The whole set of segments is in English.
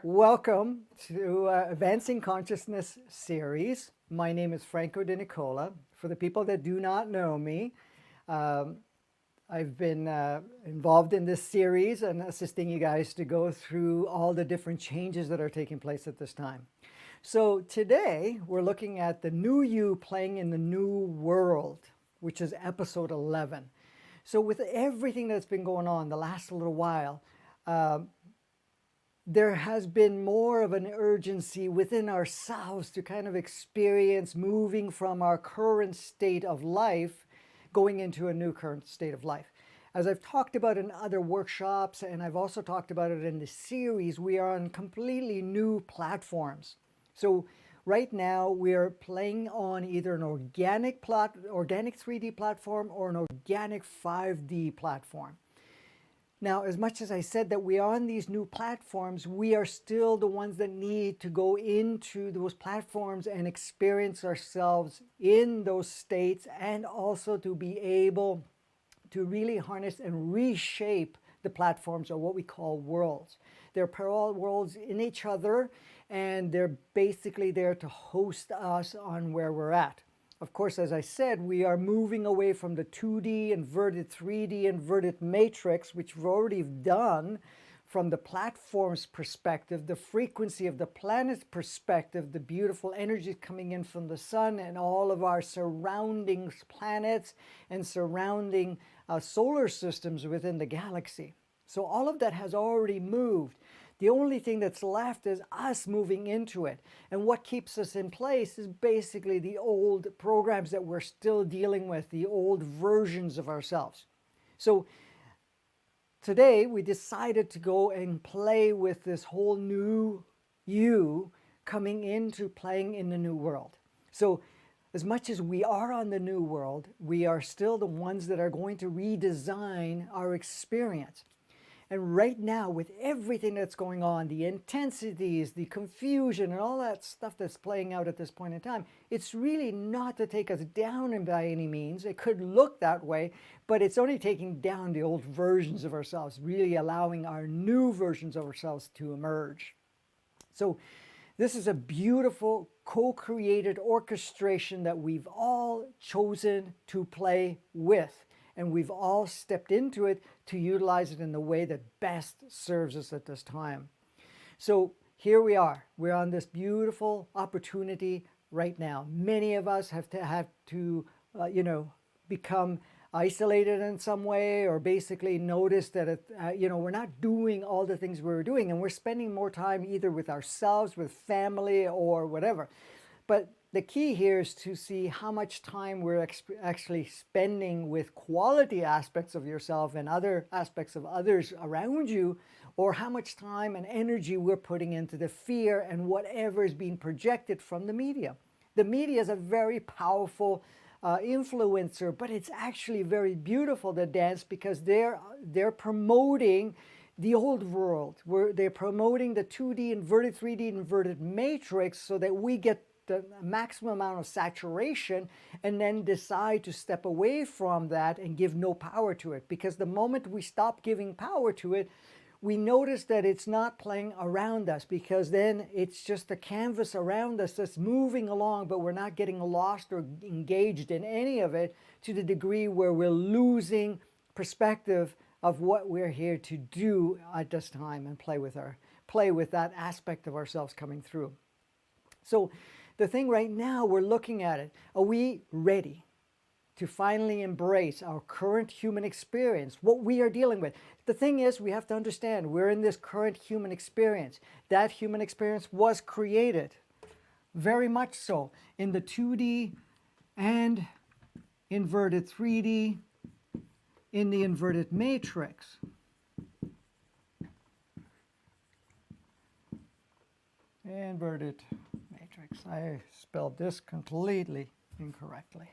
Welcome to Advancing Consciousness series. My name is Franco De Nicola. For the people that do not know me, I've been involved in this series and assisting you guys to go through all the different changes that are taking place at this time. So today we're looking at the new you playing in the new world, which is episode 11. So with everything that's been going on the last little while, there has been more of an urgency within ourselves to kind of experience moving from our current state of life, going into a new current state of life. As I've talked about in other workshops, and I've also talked about it in the series, we are on completely new platforms. So right now we are playing on either an organic 3D platform or an organic 5D platform. Now, as much as I said that we are on these new platforms, we are still the ones that need to go into those platforms and experience ourselves in those states, and also to be able to really harness and reshape the platforms, or what we call worlds. They're parallel worlds in each other, and they're basically there to host us on where we're at. Of course, as I said, we are moving away from the 2D inverted, 3D inverted matrix, which we've already done from the platform's perspective, the frequency of the planet's perspective, the beautiful energies coming in from the sun and all of our surrounding planets and surrounding solar systems within the galaxy. So all of that has already moved. The only thing that's left is us moving into it. And what keeps us in place is basically the old programs that we're still dealing with, the old versions of ourselves. So today we decided to go and play with this whole new you coming into playing in the new world. So as much as we are on the new world, we are still the ones that are going to redesign our experience. And right now, with everything that's going on, the intensities, the confusion, and all that stuff that's playing out at this point in time, it's really not to take us down by any means. It could look that way, but it's only taking down the old versions of ourselves, really allowing our new versions of ourselves to emerge. So this is a beautiful co-created orchestration that we've all chosen to play with. And we've all stepped into it to utilize it in the way that best serves us at this time. So here we are. We're on this beautiful opportunity right now. Many of us have to become isolated in some way, or basically notice that we're not doing all the things we were doing, and we're spending more time either with ourselves, with family, or whatever. But the key here is to see how much time we're actually spending with quality aspects of yourself and other aspects of others around you, or how much time and energy we're putting into the fear and whatever is being projected from the media. The media is a very powerful influencer, but it's actually very beautiful, the dance, because they're promoting the old world. They're promoting the 2D inverted, 3D inverted matrix so that we get the maximum amount of saturation, and then decide to step away from that and give no power to it. Because the moment we stop giving power to it, we notice that it's not playing around us, because then it's just a canvas around us that's moving along, but we're not getting lost or engaged in any of it to the degree where we're losing perspective of what we're here to do at this time, and play with that aspect of ourselves coming through. So the thing right now, we're looking at it. Are we ready to finally embrace our current human experience, what we are dealing with? The thing is, we have to understand we're in this current human experience. That human experience was created very much so. In the 2D and inverted 3D, in the inverted matrix. Inverted matrix. I spelled this completely incorrectly.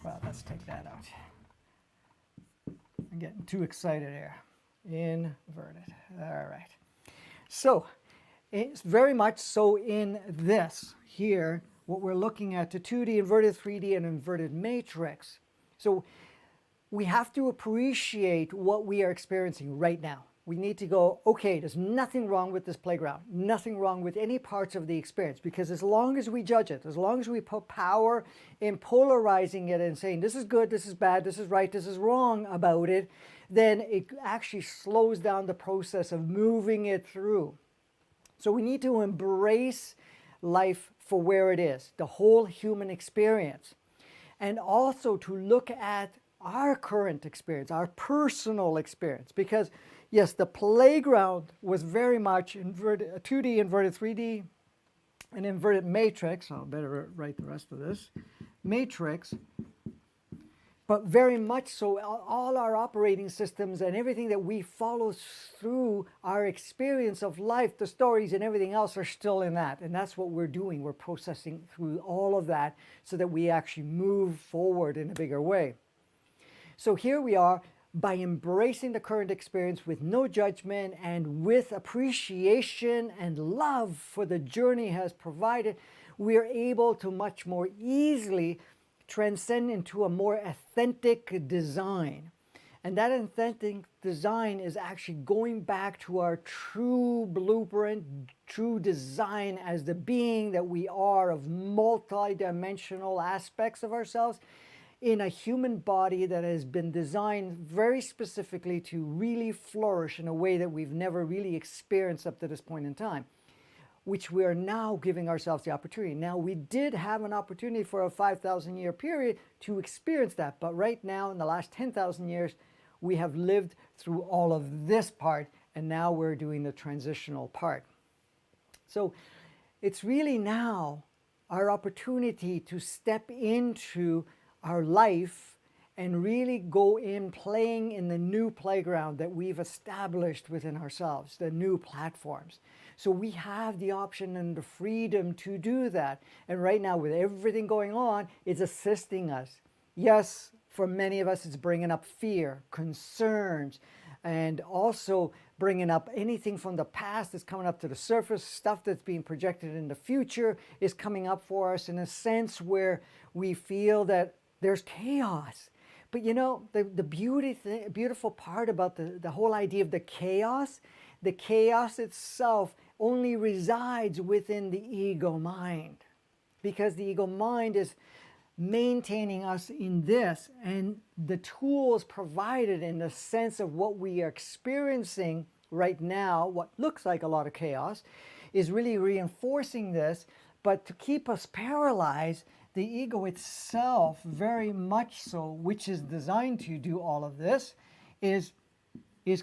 Well, let's take that out. I'm getting too excited here. Inverted. All right. So it's very much so in this here, what we're looking at, the 2D, inverted 3D, and inverted matrix. So we have to appreciate what we are experiencing right now. We need to go, okay, there's nothing wrong with this playground, nothing wrong with any parts of the experience, because as long as we judge it, as long as we put power in polarizing it and saying this is good, this is bad, this is right, this is wrong about it, then it actually slows down the process of moving it through. So we need to embrace life for where it is, the whole human experience, and also to look at our current experience, our personal experience, because yes, the playground was very much inverted, 2D, inverted 3D, an inverted matrix. I'll better write the rest of this. Matrix, but very much so, all our operating systems and everything that we follow through our experience of life, the stories and everything else are still in that. And that's what we're doing. We're processing through all of that so that we actually move forward in a bigger way. So here we are, by embracing the current experience with no judgment and with appreciation and love for the journey has provided, we are able to much more easily transcend into a more authentic design. And that authentic design is actually going back to our true blueprint, true design as the being that we are, of multi-dimensional aspects of ourselves, in a human body that has been designed very specifically to really flourish in a way that we've never really experienced up to this point in time, which we are now giving ourselves the opportunity. Now, we did have an opportunity for a 5,000 year period to experience that, but right now in the last 10,000 years, we have lived through all of this part, and now we're doing the transitional part. So it's really now our opportunity to step into our life and really go in playing in the new playground that we've established within ourselves, the new platforms. So we have the option and the freedom to do that. And right now, with everything going on, it's assisting us. Yes, for many of us, it's bringing up fear, concerns, and also bringing up anything from the past that's coming up to the surface. Stuff that's being projected in the future is coming up for us in a sense where we feel that there's chaos. But you know, the beautiful part about the whole idea of the chaos itself only resides within the ego mind, because the ego mind is maintaining us in this, and the tools provided in the sense of what we are experiencing right now, what looks like a lot of chaos, is really reinforcing this. But to keep us paralyzed, the ego itself, very much so, which is designed to do all of this, is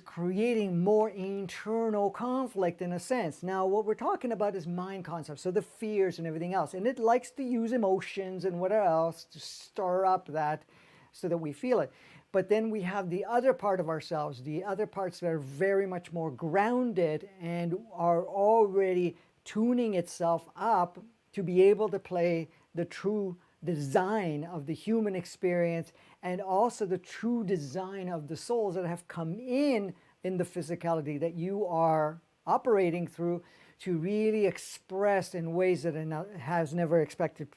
creating more internal conflict in a sense. Now, what we're talking about is mind concepts, so the fears and everything else. And it likes to use emotions and whatever else to stir up that so that we feel it. But then we have the other part of ourselves, the other parts that are very much more grounded and are already tuning itself up to be able to play the true design of the human experience, and also the true design of the souls that have come in the physicality that you are operating through, to really express in ways that it has never expected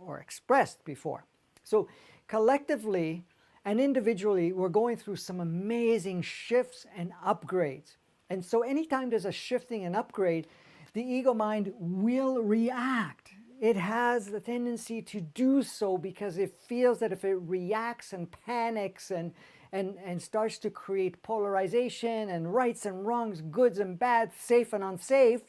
or expressed before. So collectively and individually, we're going through some amazing shifts and upgrades. And so anytime there's a shifting and upgrade, the ego mind will react. It has the tendency to do so because it feels that if it reacts and panics and starts to create polarization and rights and wrongs, goods and bad, safe and unsafe,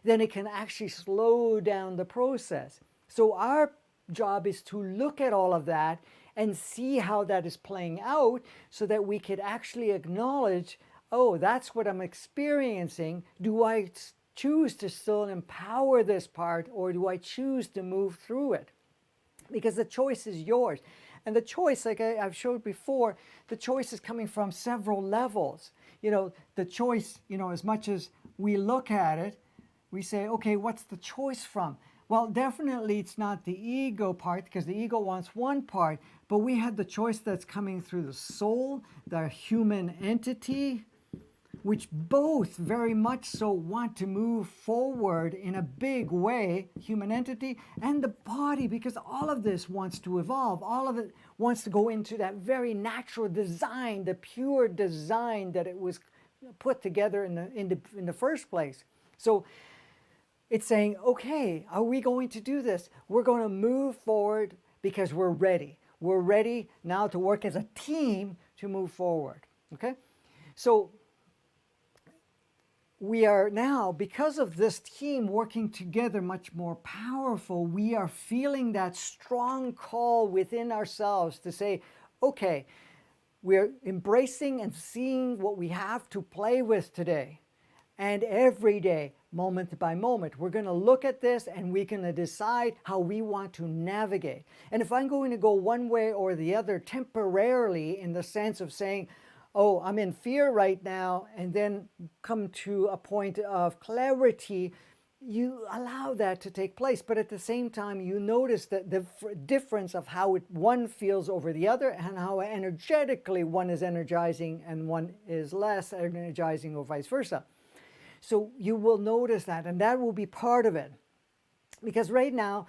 then it can actually slow down the process. So our job is to look at all of that and see how that is playing out, so that we could actually acknowledge, oh, that's what I'm experiencing. Do I choose to still empower this part, or do I choose to move through it? Because the choice is yours. And the choice, like I've showed before, the choice is coming from several levels. The choice, as much as we look at it, we say, okay, what's the choice from? Well, definitely it's not the ego part, because the ego wants one part, but we had the choice that's coming through the soul, the human entity, which both very much so want to move forward in a big way, human entity and the body, because all of this wants to evolve. All of it wants to go into that very natural design, the pure design that it was put together in the first place. So it's saying, okay, are we going to do this? We're going to move forward because we're ready. We're ready now to work as a team to move forward. Okay? So we are now, because of this team working together much more powerful, we are feeling that strong call within ourselves to say, okay, we're embracing and seeing what we have to play with today. And every day, moment by moment, we're going to look at this and we're going to decide how we want to navigate. And if I'm going to go one way or the other temporarily, in the sense of saying, oh, I'm in fear right now, and then come to a point of clarity, you allow that to take place. But at the same time, you notice that the difference of how one feels over the other, and how energetically one is energizing and one is less energizing, or vice versa. So you will notice that, and that will be part of it. Because right now,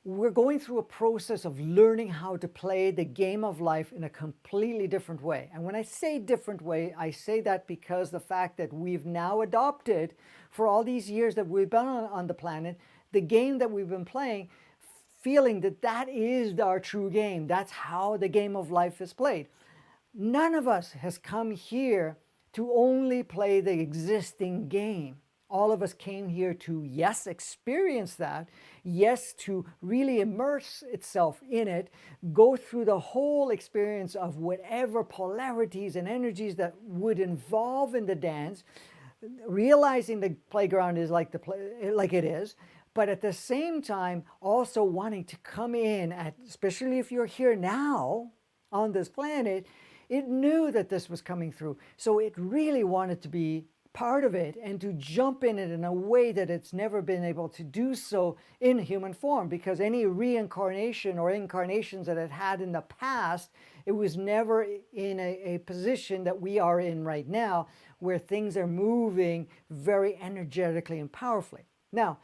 we're going through a process of learning how to play the game of life in a completely different way. And when I say different way, I say that because the fact that we've now adopted, for all these years that we've been on the planet, the game that we've been playing, feeling that that is our true game. That's how the game of life is played. None of us has come here to only play the existing game. All of us came here to, yes, experience that, yes, to really immerse itself in it, go through the whole experience of whatever polarities and energies that would involve in the dance, realizing the playground is like like it is, but at the same time also wanting to come in at, especially if you're here now on this planet, it knew that this was coming through. So it really wanted to be part of it and to jump in it in a way that it's never been able to do so in human form, because any reincarnation or incarnations that it had in the past, it was never in a position that we are in right now, where things are moving very energetically and powerfully. Now,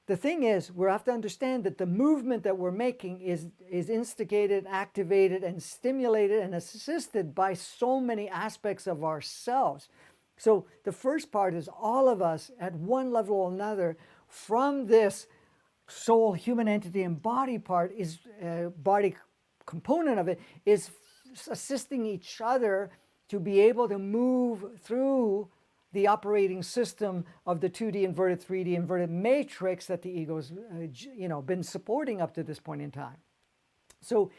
the thing is, we have to understand that the movement that we're making is instigated, activated, and stimulated and assisted by so many aspects of ourselves. So the first part is all of us at one level or another, from this soul, human entity, and body part, is body component of it, is assisting each other to be able to move through the operating system of the 2D inverted, 3D inverted matrix that the ego's been supporting up to this point in time. So,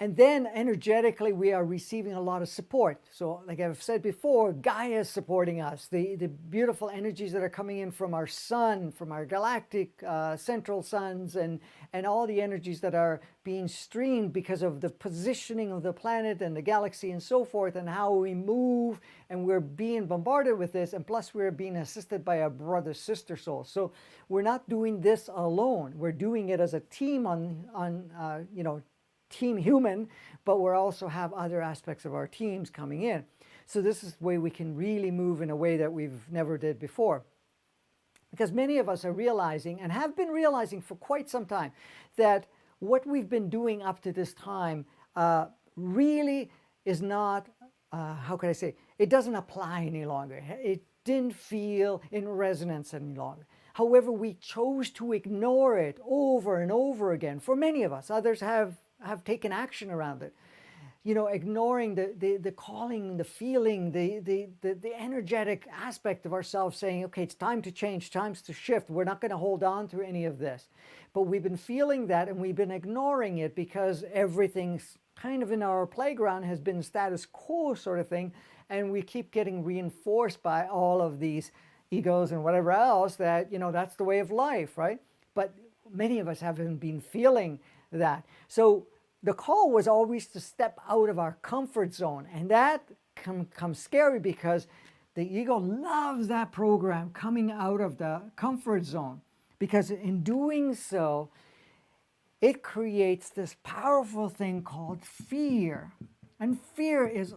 and then energetically, we are receiving a lot of support. So like I've said before, Gaia is supporting us. The beautiful energies that are coming in from our sun, from our galactic central suns, and all the energies that are being streamed because of the positioning of the planet and the galaxy and so forth, and how we move, and we're being bombarded with this, and plus we're being assisted by our brother sister souls. So we're not doing this alone. We're doing it as a team on Team Human, but we also have other aspects of our teams coming in. So this is the way we can really move in a way that we've never did before. Because many of us are realizing, and have been realizing for quite some time, that what we've been doing up to this time really is not, how can I say, it doesn't apply any longer. It didn't feel in resonance any longer. However, we chose to ignore it over and over again. For many of us, others have taken action around it, ignoring the calling, the feeling, the energetic aspect of ourselves, saying, okay, it's time to change, time's to shift, we're not going to hold on to any of this. But we've been feeling that, and we've been ignoring it because everything's kind of in our playground has been status quo sort of thing, and we keep getting reinforced by all of these egos and whatever else that, that's the way of life, right? But many of us haven't been feeling that. So the call was always to step out of our comfort zone. And that comes scary because the ego loves that program coming out of the comfort zone. Because in doing so, it creates this powerful thing called fear. And fear is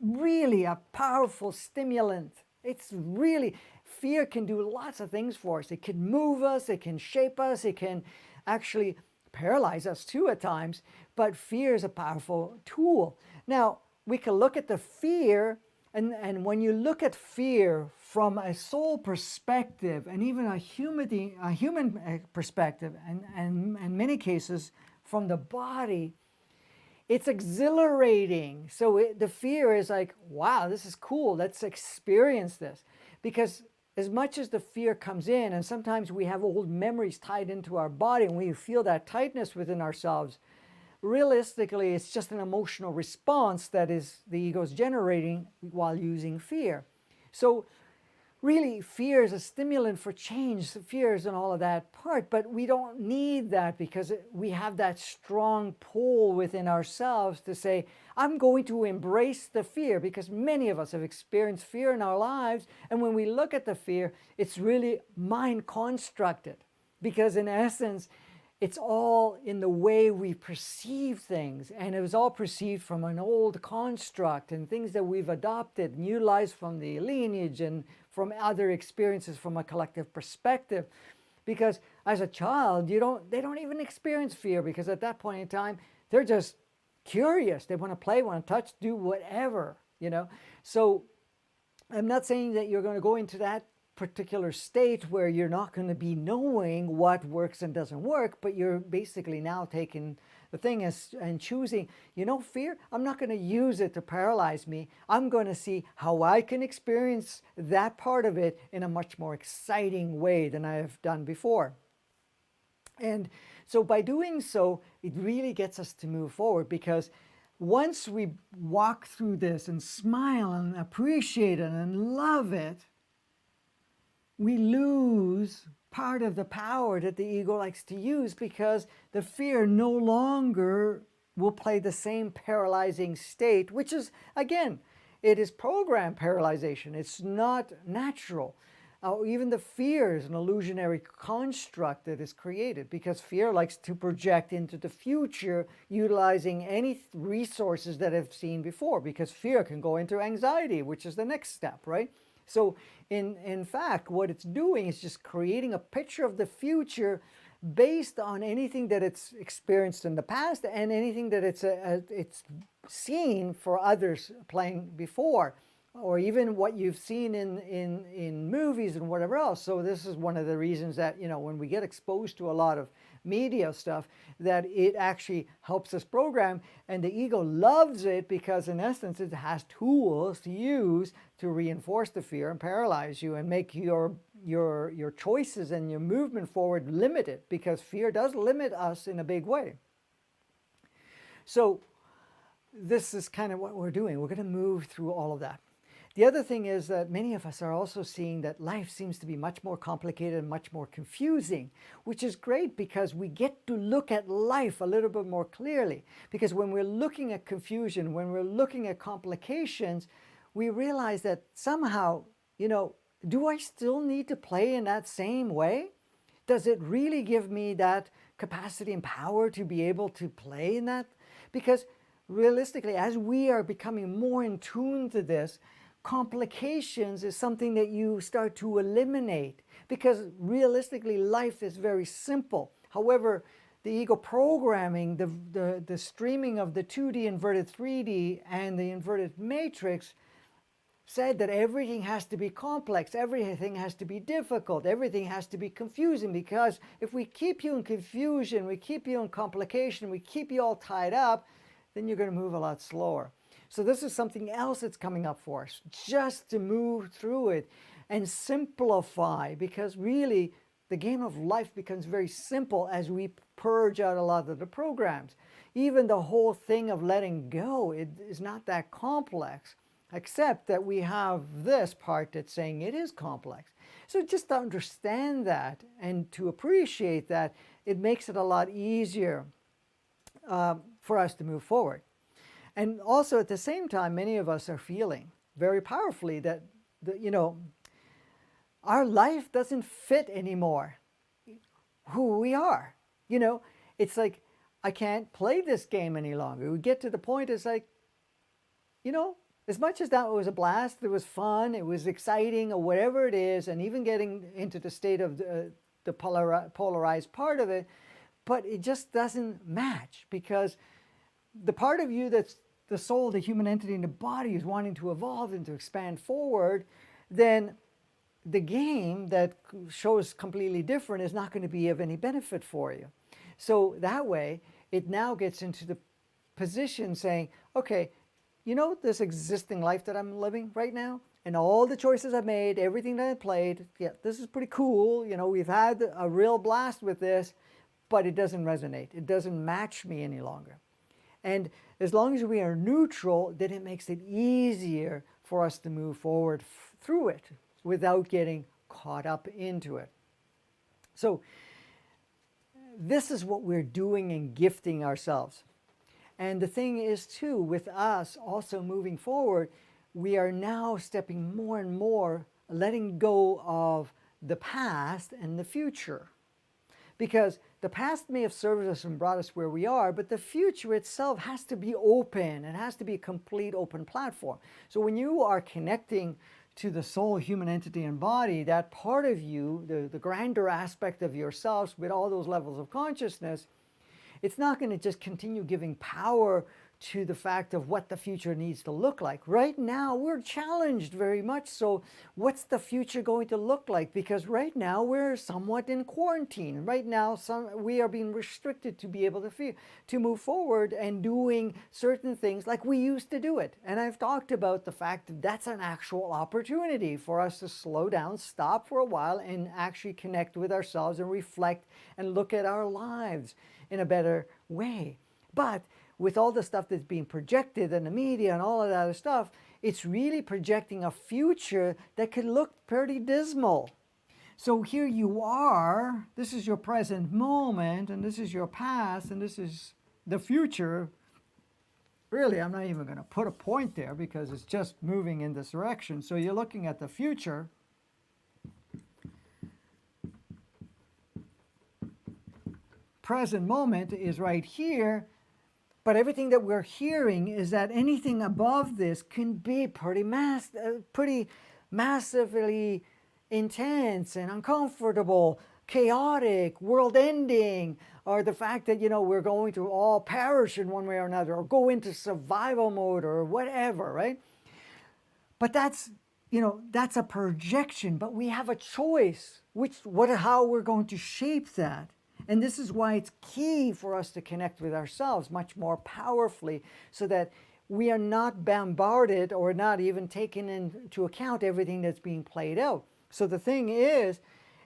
really a powerful stimulant. It's really, fear can do lots of things for us. It can move us, it can shape us, it can actually paralyze us too at times, but fear is a powerful tool. Now, we can look at the fear, and when you look at fear from a soul perspective and even a human perspective, and in many cases from the body, it's exhilarating. So the fear is like, wow, this is cool. Let's experience this. Because as much as the fear comes in, and sometimes we have old memories tied into our body and we feel that tightness within ourselves, realistically, it's just an emotional response that is the ego's generating while using fear. So really, fear is a stimulant for change. Fear is and all of that part, but we don't need that because we have that strong pull within ourselves to say, I'm going to embrace the fear, because many of us have experienced fear in our lives. And when we look at the fear, it's really mind constructed, because in essence, it's all in the way we perceive things, and it was all perceived from an old construct and things that we've adopted and utilized from the lineage and from other experiences from a collective perspective. Because as a child, they don't even experience fear, because at that point in time, they're just curious. They want to play, want to touch, do whatever, So I'm not saying that you're going to go into that particular state where you're not going to be knowing what works and doesn't work, but you're basically now taking the thing and choosing, fear, I'm not going to use it to paralyze me. I'm going to see how I can experience that part of it in a much more exciting way than I have done before. And so by doing so, it really gets us to move forward, because once we walk through this and smile and appreciate it and love it, we lose part of the power that the ego likes to use, because the fear no longer will play the same paralyzing state, which is, again, it is programmed paralyzation. It's not natural. Even the fear is an illusionary construct that is created, because fear likes to project into the future, utilizing any resources that have seen before, because fear can go into anxiety, which is the next step, right? So in fact, what it's doing is just creating a picture of the future based on anything that it's experienced in the past and anything that it's seen for others playing before, or even what you've seen in movies and whatever else. So this is one of the reasons that, when we get exposed to a lot of media stuff, that it actually helps us program, and the ego loves it, because in essence it has tools to use to reinforce the fear and paralyze you and make your choices and your movement forward limited, because fear does limit us in a big way. So this is kind of what we're doing. We're going to move through all of that. The other thing is that many of us are also seeing that life seems to be much more complicated and much more confusing, which is great, because we get to look at life a little bit more clearly. Because when we're looking at confusion, when we're looking at complications, we realize that somehow, do I still need to play in that same way? Does it really give me that capacity and power to be able to play in that? Because realistically, as we are becoming more in tune to this, complications is something that you start to eliminate, because realistically life is very simple. However, the ego programming, the streaming of the 2D inverted 3D and the inverted matrix said that everything has to be complex, everything has to be difficult, everything has to be confusing, because if we keep you in confusion, we keep you in complication, we keep you all tied up, then you're going to move a lot slower. So this is something else that's coming up for us, just to move through it and simplify, because really the game of life becomes very simple as we purge out a lot of the programs. Even the whole thing of letting go, it is not that complex, except that we have this part that's saying it is complex. So just to understand that and to appreciate that, it makes it a lot easier for us to move forward. And also at the same time, many of us are feeling very powerfully that, our life doesn't fit anymore who we are. It's like, I can't play this game any longer. We get to the point, it's like, as much as that was a blast, it was fun, it was exciting, or whatever it is, and even getting into the state of the polarized part of it, but it just doesn't match, because the part of you that's the soul, the human entity in the body, is wanting to evolve and to expand forward, then the game that shows completely different is not going to be of any benefit for you. So that way, it now gets into the position saying, okay, this existing life that I'm living right now, and all the choices I've made, everything that I played, yeah, this is pretty cool. We've had a real blast with this, but it doesn't resonate. It doesn't match me any longer. And as long as we are neutral, then it makes it easier for us to move forward through it without getting caught up into it. So this is what we're doing and gifting ourselves. And the thing is, too, with us also moving forward, we are now stepping more and more, letting go of the past and the future. Because the past may have served us and brought us where we are, but the future itself has to be open. It has to be a complete open platform. So when you are connecting to the soul, human entity, and body, that part of you, the grander aspect of yourselves with all those levels of consciousness, it's not going to just continue giving power to the fact of what the future needs to look like. Right now, we're challenged very much. So what's the future going to look like? Because right now, we're somewhat in quarantine. Right now, we are being restricted to be able to move forward and doing certain things like we used to do it. And I've talked about the fact that that's an actual opportunity for us to slow down, stop for a while, and actually connect with ourselves and reflect and look at our lives in a better way. But with all the stuff that's being projected in the media and all of that other stuff, it's really projecting a future that could look pretty dismal. So here you are, this is your present moment, and this is your past, and this is the future. Really, I'm not even going to put a point there because it's just moving in this direction. So you're looking at the future. Present moment is right here. But everything that we're hearing is that anything above this can be pretty massively intense and uncomfortable, chaotic, world-ending, or the fact that, we're going to all perish in one way or another, or go into survival mode or whatever, right? But that's a projection, but we have a choice, how we're going to shape that. And this is why it's key for us to connect with ourselves much more powerfully, so that we are not bombarded or not even taking into account everything that's being played out. So the thing is,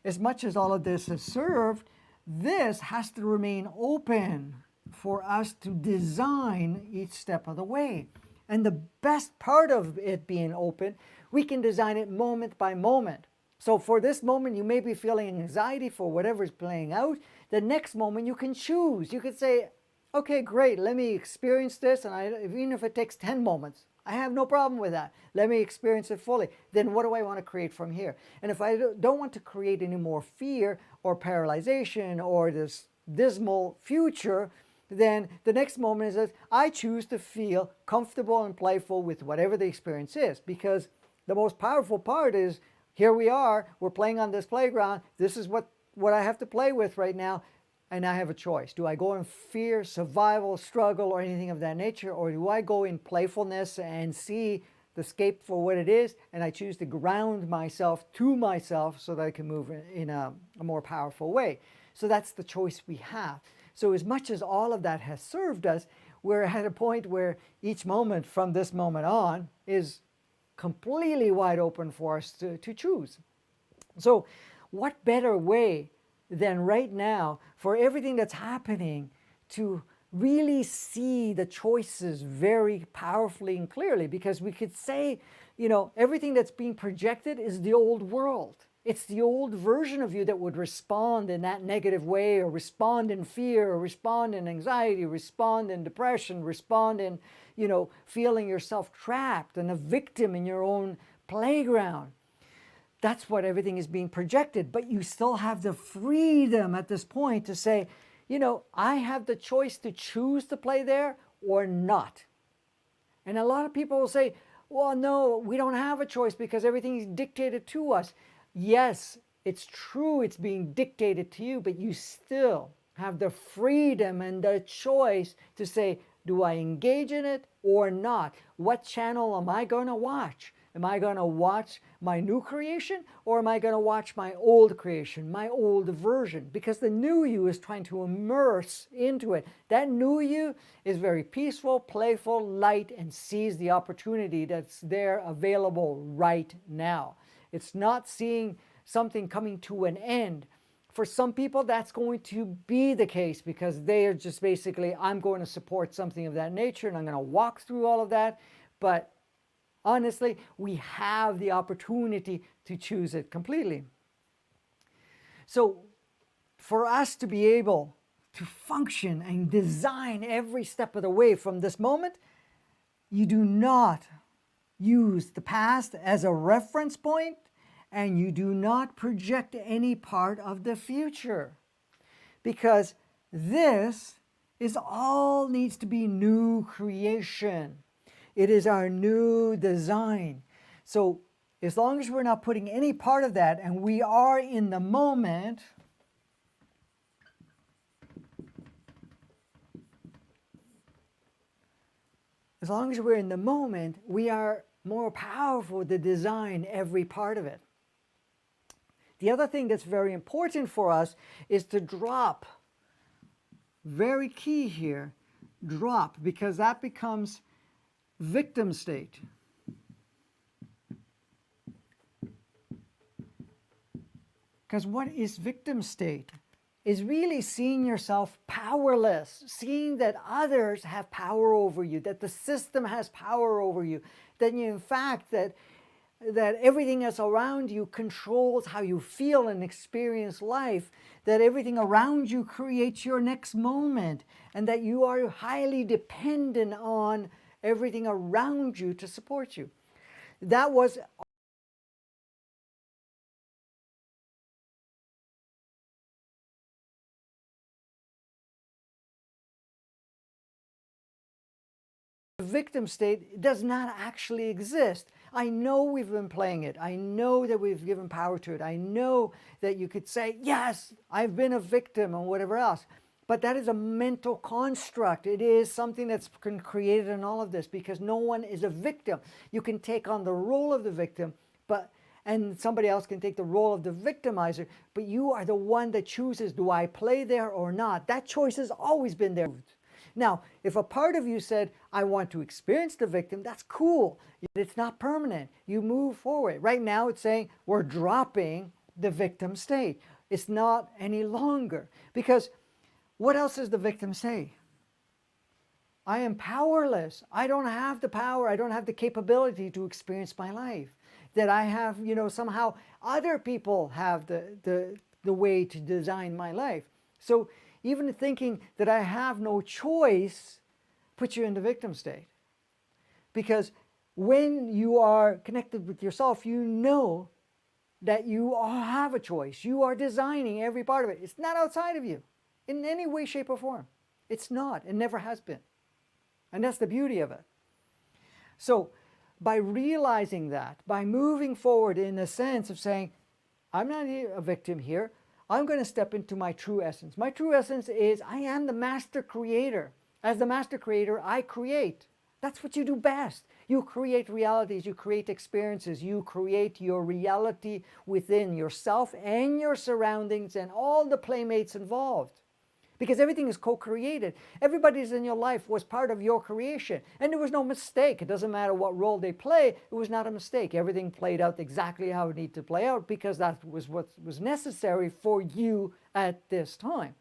as much as all of this is served, this has to remain open for us to design each step of the way. And the best part of it being open, we can design it moment by moment. So for this moment, you may be feeling anxiety for whatever is playing out. The next moment, you can choose. You could say, okay, great, let me experience this. And even if it takes 10 moments, I have no problem with that. Let me experience it fully. Then what do I want to create from here? And if I don't want to create any more fear or paralyzation or this dismal future, then the next moment is that I choose to feel comfortable and playful with whatever the experience is. Because the most powerful part is, here we are, we're playing on this playground, this is what I have to play with right now, and I have a choice. Do I go in fear, survival, struggle, or anything of that nature, or do I go in playfulness and see the scape for what it is, and I choose to ground myself to myself so that I can move in a more powerful way? So that's the choice we have. So as much as all of that has served us, we're at a point where each moment from this moment on is completely wide open for us to choose. So what better way than right now for everything that's happening to really see the choices very powerfully and clearly? Because we could say, everything that's being projected is the old world. It's the old version of you that would respond in that negative way, or respond in fear, or respond in anxiety, respond in depression, respond in, feeling yourself trapped and a victim in your own playground. That's what everything is being projected. But you still have the freedom at this point to say, I have the choice to choose to play there or not. And a lot of people will say, well, no, we don't have a choice because everything is dictated to us. Yes, it's true, it's being dictated to you, but you still have the freedom and the choice to say, do I engage in it or not? What channel am I going to watch? Am I going to watch my new creation, or am I going to watch my old creation, my old version? Because the new you is trying to immerse into it. That new you is very peaceful, playful, light, and sees the opportunity that's there available right now. It's not seeing something coming to an end. For some people, that's going to be the case because they are just basically, I'm going to support something of that nature and I'm going to walk through all of that. But honestly, we have the opportunity to choose it completely. So for us to be able to function and design every step of the way from this moment, you do not use the past as a reference point, and you do not project any part of the future, because this is all needs to be new creation. It is our new design. So as long as we're not putting any part of that and we are in the moment, as long as we're in the moment, we are more powerful to design every part of it. The other thing that's very important for us is to drop. Very key here, drop, because that becomes victim state. Because what is victim state? Is really seeing yourself powerless, seeing that others have power over you, that the system has power over you, that you, in fact, that everything that's around you controls how you feel and experience life, that everything around you creates your next moment, and that you are highly dependent on everything around you to support you. That was the victim state does not actually exist. I know we've been playing it. I know that we've given power to it. I know that you could say, yes, I've been a victim and whatever else. But that is a mental construct. It is something that's created in all of this, because no one is a victim. You can take on the role of the victim, and somebody else can take the role of the victimizer, but you are the one that chooses, do I play there or not? That choice has always been there. Now, if a part of you said, I want to experience the victim, that's cool. It's not permanent. You move forward. Right now it's saying we're dropping the victim state. It's not any longer. Because what else does the victim say? I am powerless. I don't have the power. I don't have the capability to experience my life. That I have, somehow other people have the way to design my life. So even thinking that I have no choice puts you in the victim state. Because when you are connected with yourself, you know that you have a choice. You are designing every part of it. It's not outside of you in any way, shape, or form. It's not. It never has been. And that's the beauty of it. So by realizing that, by moving forward in the sense of saying, I'm not a victim here, I'm going to step into my true essence. My true essence is I am the master creator. As the master creator, I create. That's what you do best. You create realities, you create experiences, you create your reality within yourself and your surroundings and all the playmates involved. Because everything is co-created. Everybody's in your life was part of your creation. And there was no mistake. It doesn't matter what role they play. It was not a mistake. Everything played out exactly how it needed to play out, because that was what was necessary for you at this time.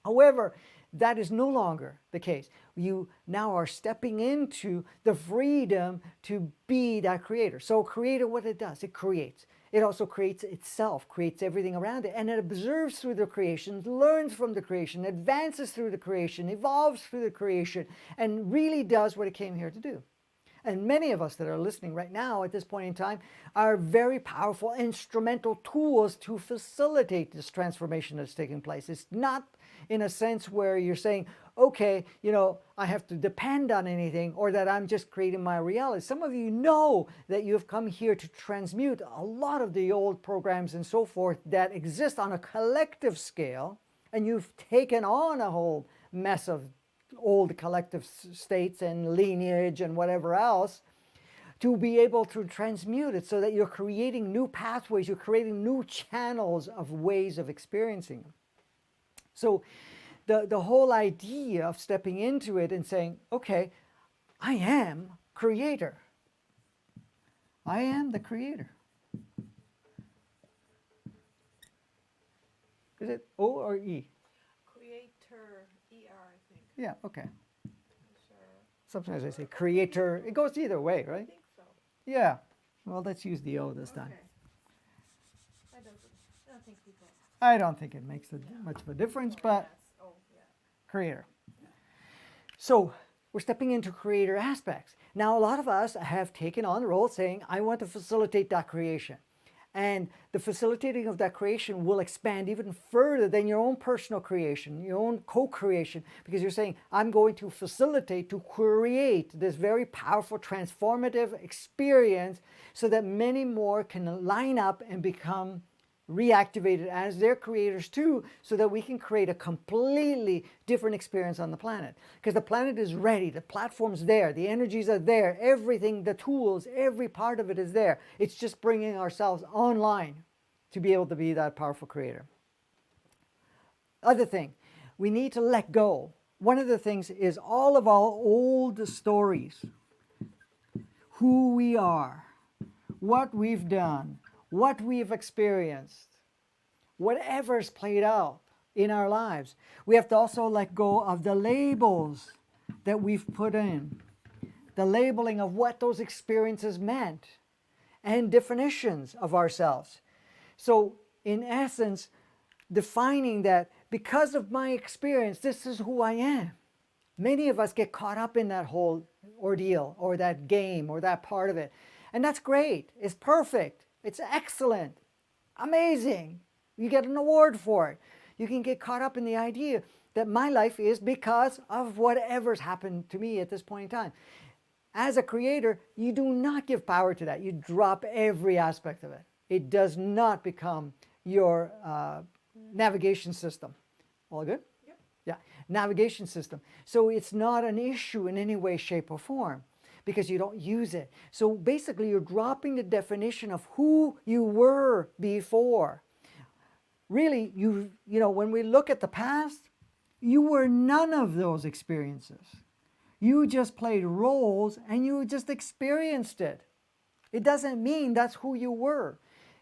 However, that is no longer the case. You now are stepping into the freedom to be that creator. So creator, what it does, it creates. it also creates itself, creates everything around it, and it observes through the creation, learns from the creation, advances through the creation, evolves through the creation, and really does what it came here to do. And many of us that are listening right now at this point in time are very powerful instrumental tools to facilitate this transformation that's taking place. It's not in a sense where you're saying, okay, I have to depend on anything, or that I'm just creating my reality. Some of you know that you have come here to transmute a lot of the old programs and so forth that exist on a collective scale, and you've taken on a whole mess of old collective states and lineage and whatever else, to be able to transmute it so that you're creating new pathways, you're creating new channels of ways of experiencing. So the whole idea of stepping into it and saying, okay, I am creator. I am the creator. Is it O or E? Creator, ER, I think. Yeah, okay. Sure. Sometimes I say creator. It goes either way, I right? think so. Yeah. Well, let's use the O this time. Okay. I don't think people. I don't think it makes much of a difference, but Yes. Oh, yeah. creator. So we're stepping into creator aspects. Now, a lot of us have taken on the role saying, I want to facilitate that creation. And the facilitating of that creation will expand even further than your own personal creation, your own co-creation, because you're saying, I'm going to facilitate, to create this very powerful, transformative experience so that many more can line up and become reactivated as their creators too, so that we can create a completely different experience on the planet. Because the planet is ready, the platform's there, the energies are there, everything, the tools, every part of it is there. It's just bringing ourselves online to be able to be that powerful creator. Other thing, we need to let go. One of the things is all of our old stories, who we are, what we've done, what we've experienced, whatever's played out in our lives. We have to also let go of the labels that we've put in, the labeling of what those experiences meant, and definitions of ourselves. So, in essence, defining that because of my experience, this is who I am. Many of us get caught up in that whole ordeal or that game or that part of it. And that's great. It's perfect. It's excellent, amazing. You get an award for it. You can get caught up in the idea that my life is because of whatever's happened to me at this point in time. As a creator, you do not give power to that. You drop every aspect of it. It does not become your navigation system. All good? Yep. Yeah, navigation system. So it's not an issue in any way, shape, or form, because you don't use it. So basically you're dropping the definition of who you were before. Really, when we look at the past, you were none of those experiences. You just played roles and you just experienced it. It doesn't mean that's who you were.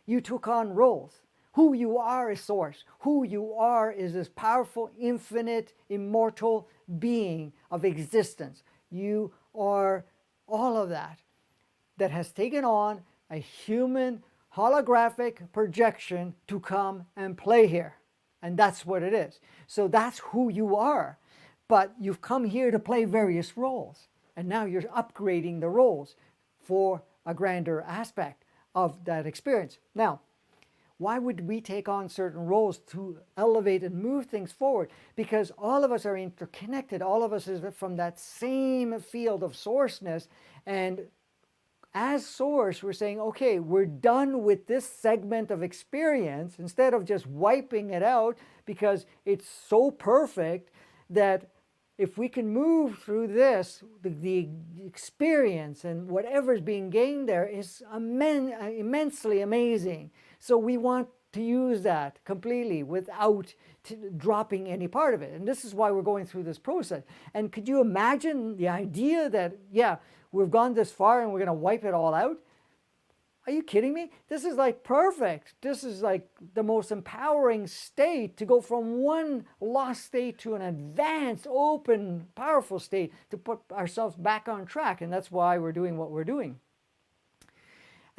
You took on roles. Who you are is source. Who you are is this powerful, infinite, immortal being of existence. You are all of that has taken on a human holographic projection to come and play here. And that's what it is. So that's who you are. But you've come here to play various roles. And now you're upgrading the roles for a grander aspect of that experience. Now, why would we take on certain roles to elevate and move things forward? Because all of us are interconnected. All of us is from that same field of sourceness. And as source, we're saying, okay, we're done with this segment of experience, instead of just wiping it out because it's so perfect that if we can move through this, the experience and whatever is being gained there is immensely amazing. So we want to use that completely without dropping any part of it. And this is why we're going through this process. And could you imagine the idea that, yeah, we've gone this far and we're going to wipe it all out? Are you kidding me? This is like perfect. This is like the most empowering state, to go from one lost state to an advanced, open, powerful state, to put ourselves back on track. And that's why we're doing what we're doing.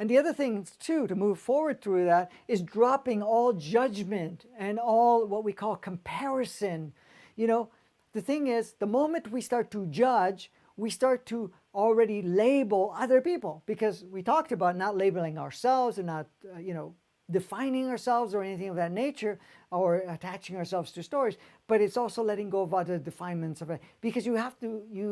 And the other thing too, to move forward through that, is dropping all judgment and all what we call comparison. You know, the thing is, the moment we start to judge, we start to already label other people, because we talked about not labeling ourselves and not, defining ourselves or anything of that nature, or attaching ourselves to stories. But it's also letting go of other definements of it, because you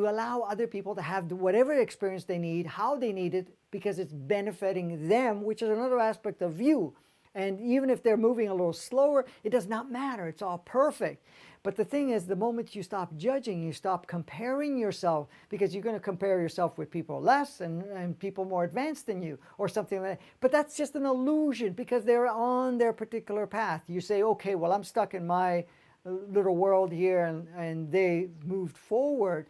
allow other people to have whatever experience they need, how they need it, because it's benefiting them, which is another aspect of you. And even if they're moving a little slower, it does not matter. It's all perfect. But the thing is, the moment you stop judging, you stop comparing yourself, because you're going to compare yourself with people less and people more advanced than you or something like that. But that's just an illusion, because they're on their particular path. You say, okay, well, I'm stuck in my little world here, and they moved forward.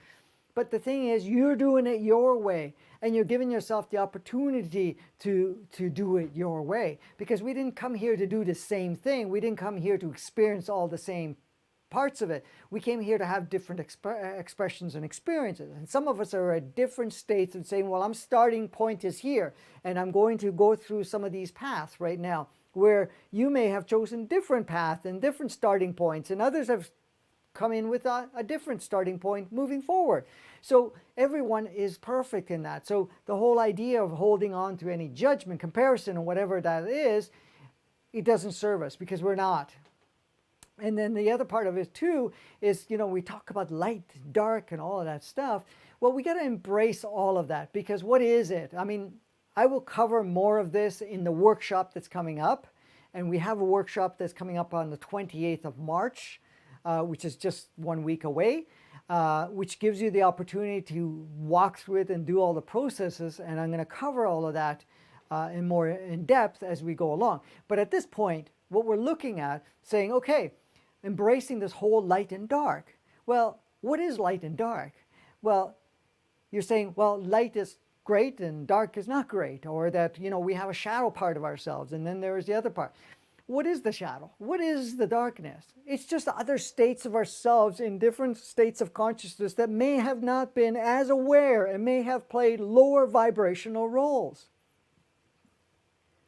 But the thing is, you're doing it your way, and you're giving yourself the opportunity to do it your way. Because we didn't come here to do the same thing. We didn't come here to experience all the same parts of it. We came here to have different expressions and experiences. And some of us are at different states and saying, well, I'm starting point is here, and I'm going to go through some of these paths right now, where you may have chosen different paths and different starting points, and others have come in with a different starting point moving forward. So everyone is perfect in that. So the whole idea of holding on to any judgment, comparison, or whatever that is, it doesn't serve us, because we're not. And then the other part of it too is, we talk about light, dark, and all of that stuff. Well, we got to embrace all of that, because what is it? I mean, I will cover more of this in the workshop that's coming up. And we have a workshop that's coming up on the 28th of March, which is just 1 week away, which gives you the opportunity to walk through it and do all the processes. And I'm going to cover all of that in more in depth as we go along. But at this point, what we're looking at, saying, okay, embracing this whole light and dark. Well, what is light and dark? Well, you're saying, well, light is great and dark is not great, or that, we have a shadow part of ourselves, and then there is the other part. What is the shadow? What is the darkness? It's just other states of ourselves in different states of consciousness that may have not been as aware and may have played lower vibrational roles.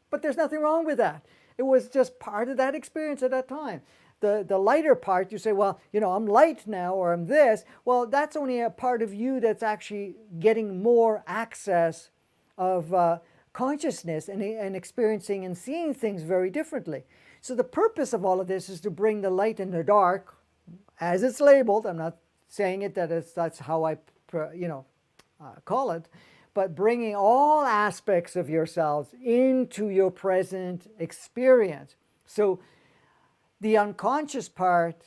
But there's nothing wrong with that. It was just part of that experience at that time. The lighter part, you say, well, I'm light now, or I'm this. Well, that's only a part of you that's actually getting more access of consciousness and experiencing and seeing things very differently. So the purpose of all of this is to bring the light and the dark, as it's labeled. I'm not saying it that's how I call it, but bringing all aspects of yourselves into your present experience. So the unconscious part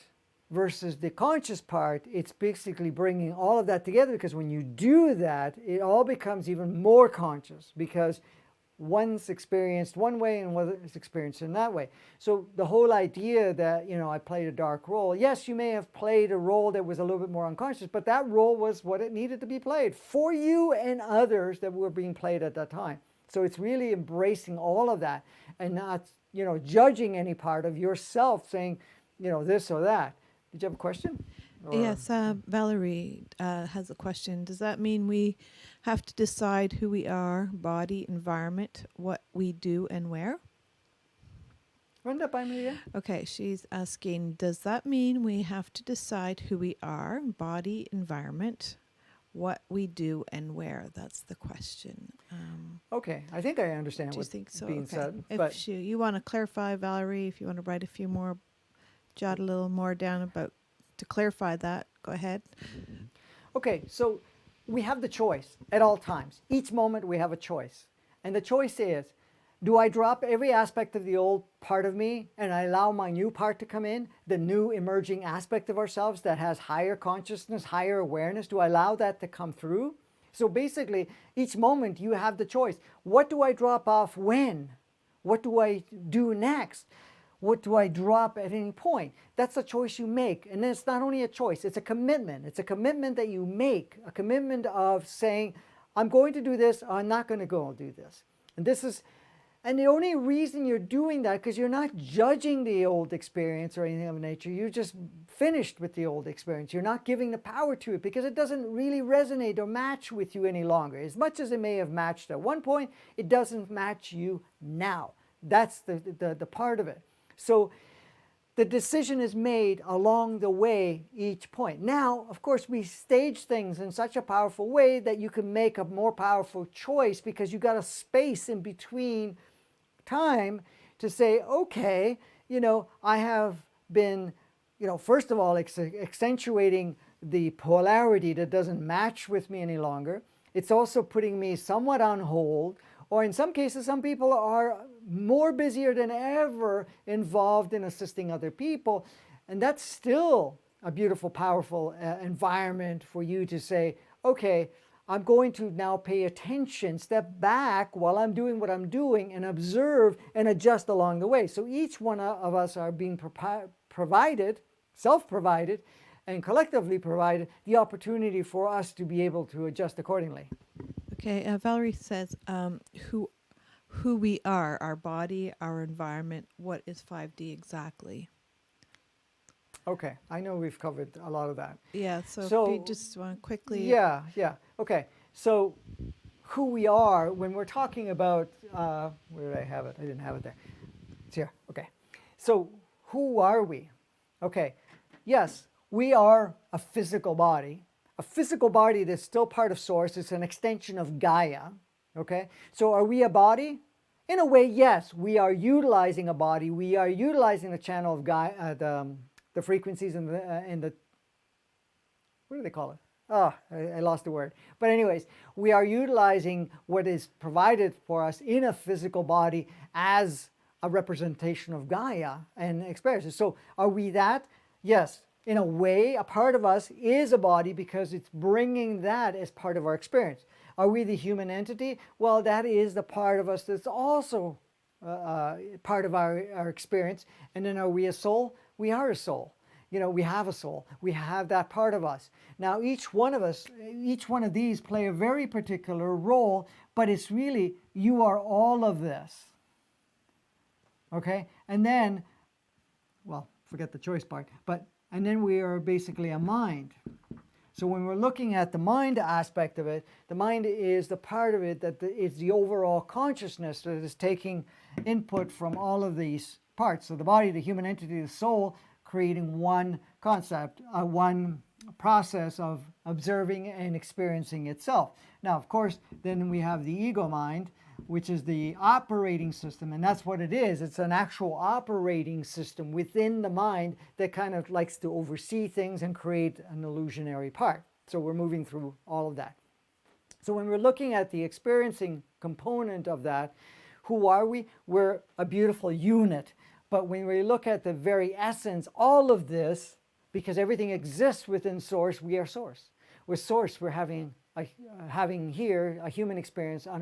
versus the conscious part, it's basically bringing all of that together, because when you do that, it all becomes even more conscious, because one's experienced one way and one is experienced in that way. So the whole idea that, I played a dark role, yes, you may have played a role that was a little bit more unconscious, but that role was what it needed to be played for you and others that were being played at that time. So it's really embracing all of that, and not, judging any part of yourself, saying, this or that. Did you have a question? Yes, Valerie has a question. Does that mean we have to decide who we are, body, environment, what we do, and where? Run that by me again. Okay, she's asking, does that mean we have to decide who we are, body, environment, what we do, and where? That's the question. Okay, I think I understand Do you what's think so? being Okay. said. If But you want to clarify, Valerie, if you want to write a few more, jot a little more down about to clarify that, go ahead. okay, so we have the choice at all times. Each moment we have a choice. And the choice is, do I drop every aspect of the old part of me and I allow my new part to come in, the new emerging aspect of ourselves that has higher consciousness, higher awareness? Do I allow that to come through? So basically, each moment you have the choice. What do I drop off when? What do I do next? What do I drop at any point? That's a choice you make. And then it's not only a choice, it's a commitment. It's a commitment that you make, a commitment of saying, I'm going to do this, or I'm not going to go and do this. And this is, And the only reason you're doing that, because you're not judging the old experience or anything of nature, you're just finished with the old experience. You're not giving the power to it because it doesn't really resonate or match with you any longer. As much as it may have matched at one point, it doesn't match you now. That's the part of it. So the decision is made along the way each point. Now, of course, we stage things in such a powerful way that you can make a more powerful choice because you got a space in between time to say, okay, I have been, first of all, accentuating the polarity that doesn't match with me any longer. It's also putting me somewhat on hold, or in some cases, some people are more busier than ever involved in assisting other people, and that's still a beautiful, powerful environment for you to say, okay, I'm going to now pay attention, step back while I'm doing what I'm doing and observe and adjust along the way. So each one of us are being provided, self-provided, and collectively provided the opportunity for us to be able to adjust accordingly. Okay, Valerie says, who we are, our body, our environment, what is 5D exactly? Okay, I know we've covered a lot of that. Yeah, so if you just want to quickly... Yeah. Okay, so who we are, when we're talking about, where did I have it? I didn't have it there. It's here, okay. So who are we? Okay, yes, we are a physical body that's still part of Source. It's an extension of Gaia, okay? So are we a body? In a way, yes, we are utilizing a body. We are utilizing the channel of Gaia, the frequencies and the what do they call it? I lost the word. But anyways, we are utilizing what is provided for us in a physical body as a representation of Gaia and experiences. So are we that? Yes. In a way, a part of us is a body because it's bringing that as part of our experience. Are we the human entity? Well, that is the part of us that's also part of our experience. And then are we a soul? We are a soul. We have a soul. We have that part of us. Now, each one of these play a very particular role, but it's really, you are all of this. Okay? And then, well, forget the choice part, and then we are basically a mind. So when we're looking at the mind aspect of it, the mind is the part of it that is the overall consciousness that is taking input from all of these parts. So the body, the human entity, the soul, creating one concept, one process of observing and experiencing itself. Now, of course, then we have the ego mind, which is the operating system, and that's what it is. It's an actual operating system within the mind that kind of likes to oversee things and create an illusionary part. So we're moving through all of that. So when we're looking at the experiencing component of that, who are we? We're a beautiful unit. But when we look at the very essence, all of this, because everything exists within Source, we are Source. With Source, we're having here a human experience on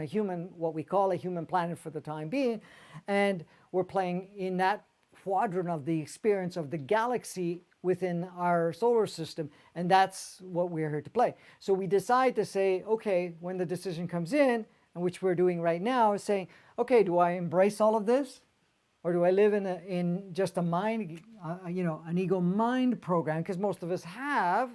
what we call a human planet for the time being, and we're playing in that quadrant of the experience of the galaxy within our solar system, and that's what we're here to play. So we decide to say, okay, when the decision comes in, and which we're doing right now, is saying, okay, do I embrace all of this? Or do I live in just a mind, an ego mind program? Because most of us have,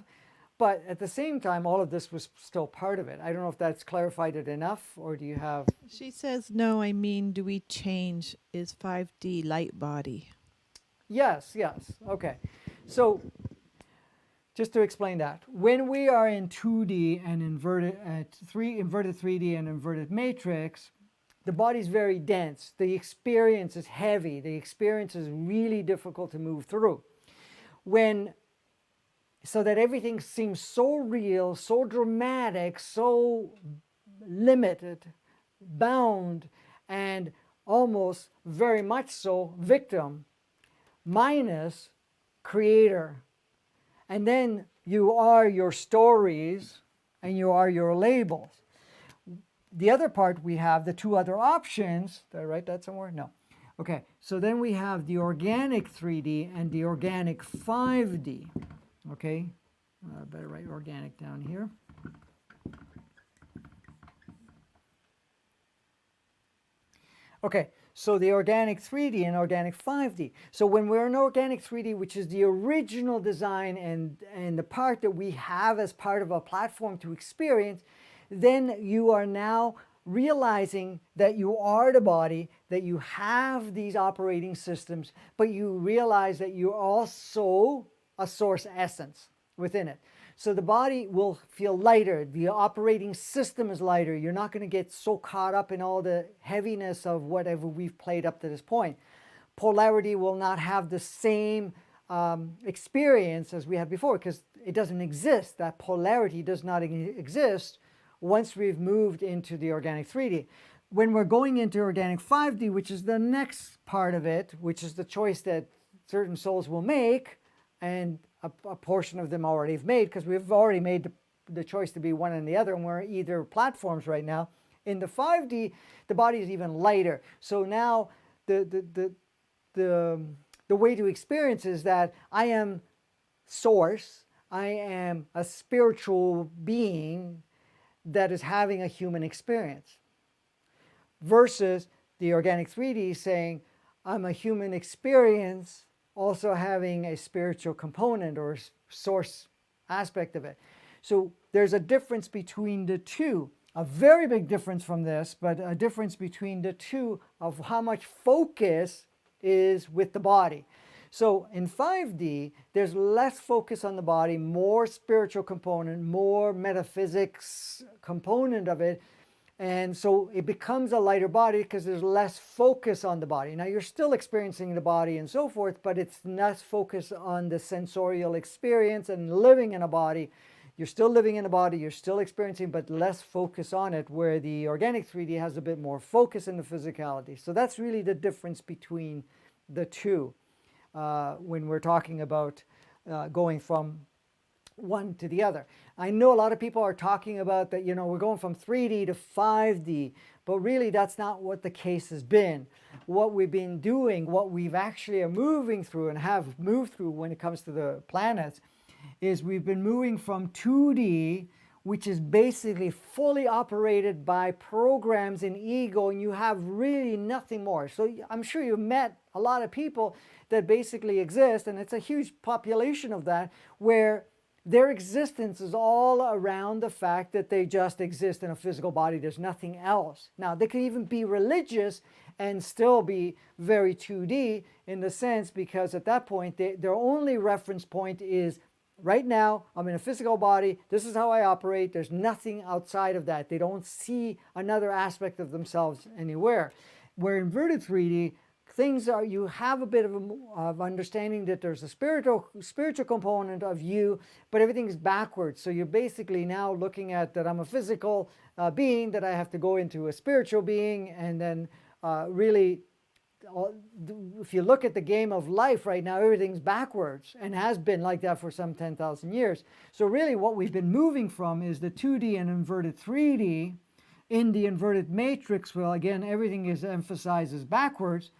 but at the same time, all of this was still part of it. I don't know if that's clarified it enough, or do you have... She says, no, I mean, do we change? Is 5D light body? Yes. Okay. So just to explain that, when we are in 2D and inverted 3D and inverted matrix, the body's very dense. The experience is heavy. The experience is really difficult to move through. So that everything seems so real, so dramatic, so limited, bound, and almost very much so victim, minus creator. And then you are your stories and you are your labels. The other part, we have the two other options. Did I write that somewhere? No. Okay, so then we have the organic 3D and the organic 5D. Okay, better write organic down here. Okay, So the organic 3D and organic 5D. So when we're in organic 3D, which is the original design and the part that we have as part of a platform to experience, then you are now realizing that you are the body, that you have these operating systems, but you realize that you're also a source essence within it. So the body will feel lighter. The operating system is lighter. You're not going to get so caught up in all the heaviness of whatever we've played up to this point. Polarity will not have the same experience as we had before because it doesn't exist. That polarity does not exist once we've moved into the organic 3D. When we're going into organic 5D, which is the next part of it, which is the choice that certain souls will make, and a portion of them already have made, because we've already made the choice to be one and the other, and we're either platforms right now. In the 5D, the body is even lighter. So now the way to experience is that I am source, I am a spiritual being that is having a human experience, versus the organic 3D saying I'm a human experience also having a spiritual component or source aspect of it. So there's a difference between the two, a very big difference from this, but a difference between the two of how much focus is with the body. So in 5D, there's less focus on the body, more spiritual component, more metaphysics component of it. And so it becomes a lighter body because there's less focus on the body. Now you're still experiencing the body and so forth, but it's less focus on the sensorial experience and living in a body. You're still living in a body, you're still experiencing, but less focus on it, where the organic 3D has a bit more focus in the physicality. So that's really the difference between the two when we're talking about going from one to the other. I know a lot of people are talking about that, we're going from 3D to 5D, but really that's not what the case has been. What we've been doing, what we've actually are moving through and have moved through when it comes to the planets, is we've been moving from 2D, which is basically fully operated by programs in ego, and you have really nothing more. So I'm sure you've met a lot of people that basically exist, and it's a huge population of that, where their existence is all around the fact that they just exist in a physical body. There's nothing else. Now, they could even be religious and still be very 2D in the sense, because at that point, their only reference point is, right now, I'm in a physical body. This is how I operate. There's nothing outside of that. They don't see another aspect of themselves anywhere. Where inverted 3D, things are, you have a bit of understanding that there's a spiritual component of you, but everything is backwards. So you're basically now looking at that I'm a physical being, that I have to go into a spiritual being, and then really, if you look at the game of life right now, everything's backwards and has been like that for some 10,000 years. So really what we've been moving from is the 2D and inverted 3D. In the inverted matrix, well, again, everything is emphasized as backwards,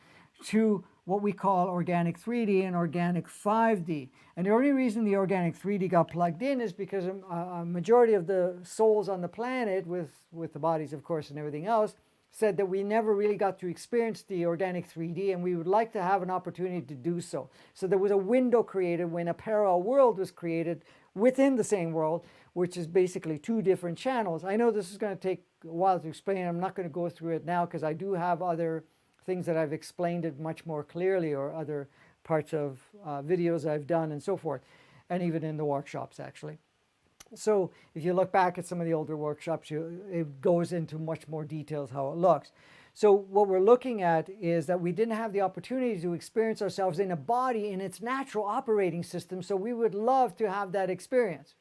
to what we call organic 3D and organic 5D. And the only reason the organic 3D got plugged in is because a majority of the souls on the planet, with the bodies, of course, and everything else, said that we never really got to experience the organic 3D, and we would like to have an opportunity to do so. So there was a window created when a parallel world was created within the same world, which is basically two different channels. I know this is going to take a while to explain. I'm not going to go through it now because I do have other things that I've explained it much more clearly, or other parts of videos I've done and so forth, and even in the workshops actually. So if you look back at some of the older workshops, it goes into much more details how it looks. So what we're looking at is that we didn't have the opportunity to experience ourselves in a body in its natural operating system, so we would love to have that experience.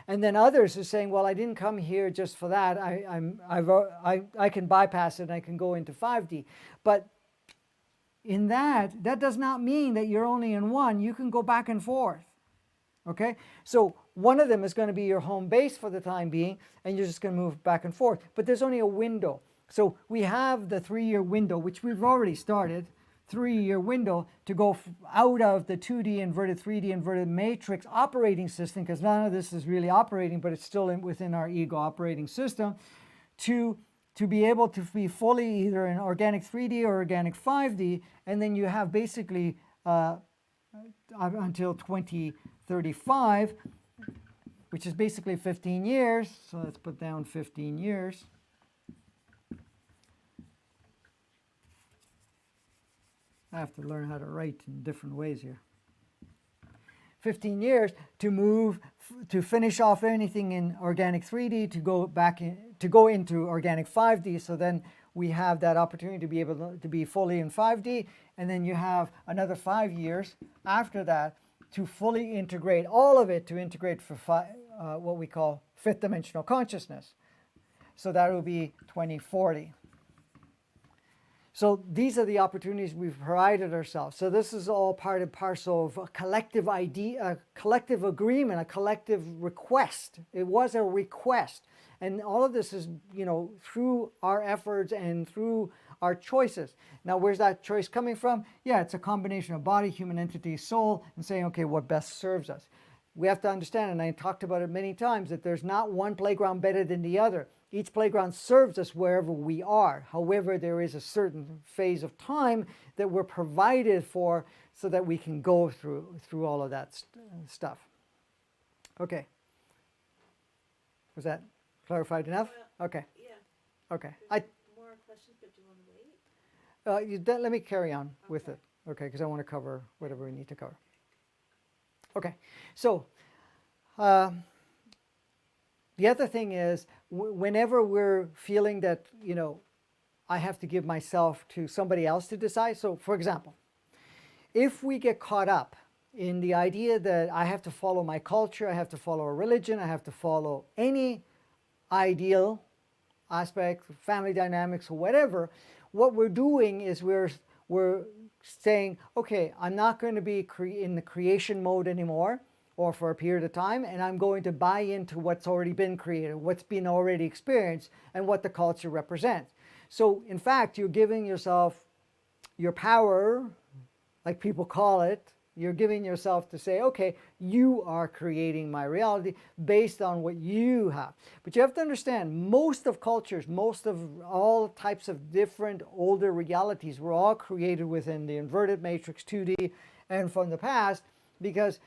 And then others are saying, well, I didn't come here just for that. I can bypass it and I can go into 5D. But in that does not mean that you're only in one. You can go back and forth. Okay? So one of them is going to be your home base for the time being, and you're just going to move back and forth. But there's only a window. So we have the 3-year window, which we've already started, 3-year window to go out of the 2D inverted 3D inverted matrix operating system, because none of this is really operating, but it's still within our ego operating system, to to be able to be fully either in organic 3D or organic 5D, and then you have basically until 2035, which is basically 15 years. So let's put down 15 years. I have to learn how to write in different ways here. 15 years to move, to finish off anything in organic 3D, to go back in, to go into organic 5D. So then we have that opportunity to be able to be fully in 5D, and then you have another 5 years after that to fully integrate all of it, to integrate for what we call fifth dimensional consciousness. So that will be 2040. So these are the opportunities we've provided ourselves. So this is all part and parcel of a collective idea, a collective agreement, a collective request. It was a request. And all of this is, through our efforts and through our choices. Now, where's that choice coming from? Yeah, it's a combination of body, human entity, soul, and saying, okay, what best serves us? We have to understand, and I talked about it many times, that there's not one playground better than the other. Each playground serves us wherever we are. However, there is a certain phase of time that we're provided for so that we can go through all of that stuff. Okay. Was that clarified enough? Okay. Yeah. Okay. More questions, but do you want to wait? Let me carry on with it. Okay, because I want to cover whatever we need to cover. Okay. So, the other thing is, whenever we're feeling that, I have to give myself to somebody else to decide. So, for example, if we get caught up in the idea that I have to follow my culture, I have to follow a religion, I have to follow any ideal aspect, family dynamics or whatever, what we're doing is we're saying, okay, I'm not going to be in the creation mode anymore, or for a period of time, and I'm going to buy into what's already been created, what's been already experienced, and what the culture represents. So, in fact, you're giving yourself your power, like people call it. You're giving yourself to say, okay, you are creating my reality based on what you have. But you have to understand, most of cultures, most of all types of different older realities were all created within the inverted matrix 2D and from the past, because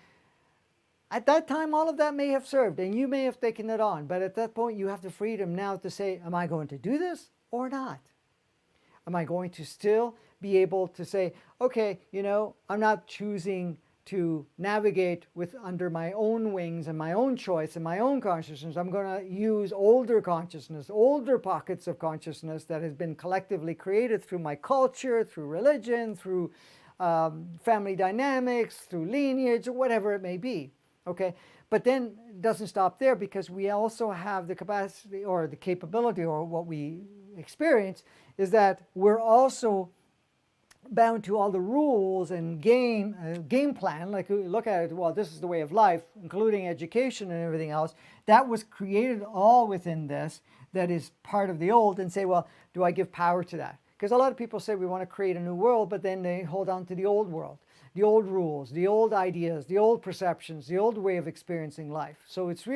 at that time, all of that may have served, and you may have taken it on. But at that point, you have the freedom now to say, am I going to do this or not? Am I going to still be able to say, okay, I'm not choosing to navigate under my own wings and my own choice and my own consciousness. I'm going to use older consciousness, older pockets of consciousness that has been collectively created through my culture, through religion, through family dynamics, through lineage, or whatever it may be. Okay, but then it doesn't stop there, because we also have the capacity or the capability, or what we experience is that we're also bound to all the rules and game plan. Like, we look at it, well, this is the way of life, including education and everything else. That was created all within this, that is part of the old, and say, well, do I give power to that? Because a lot of people say we want to create a new world, but then they hold on to the old world. The old rules, the old ideas, the old perceptions, the old way of experiencing life. So it's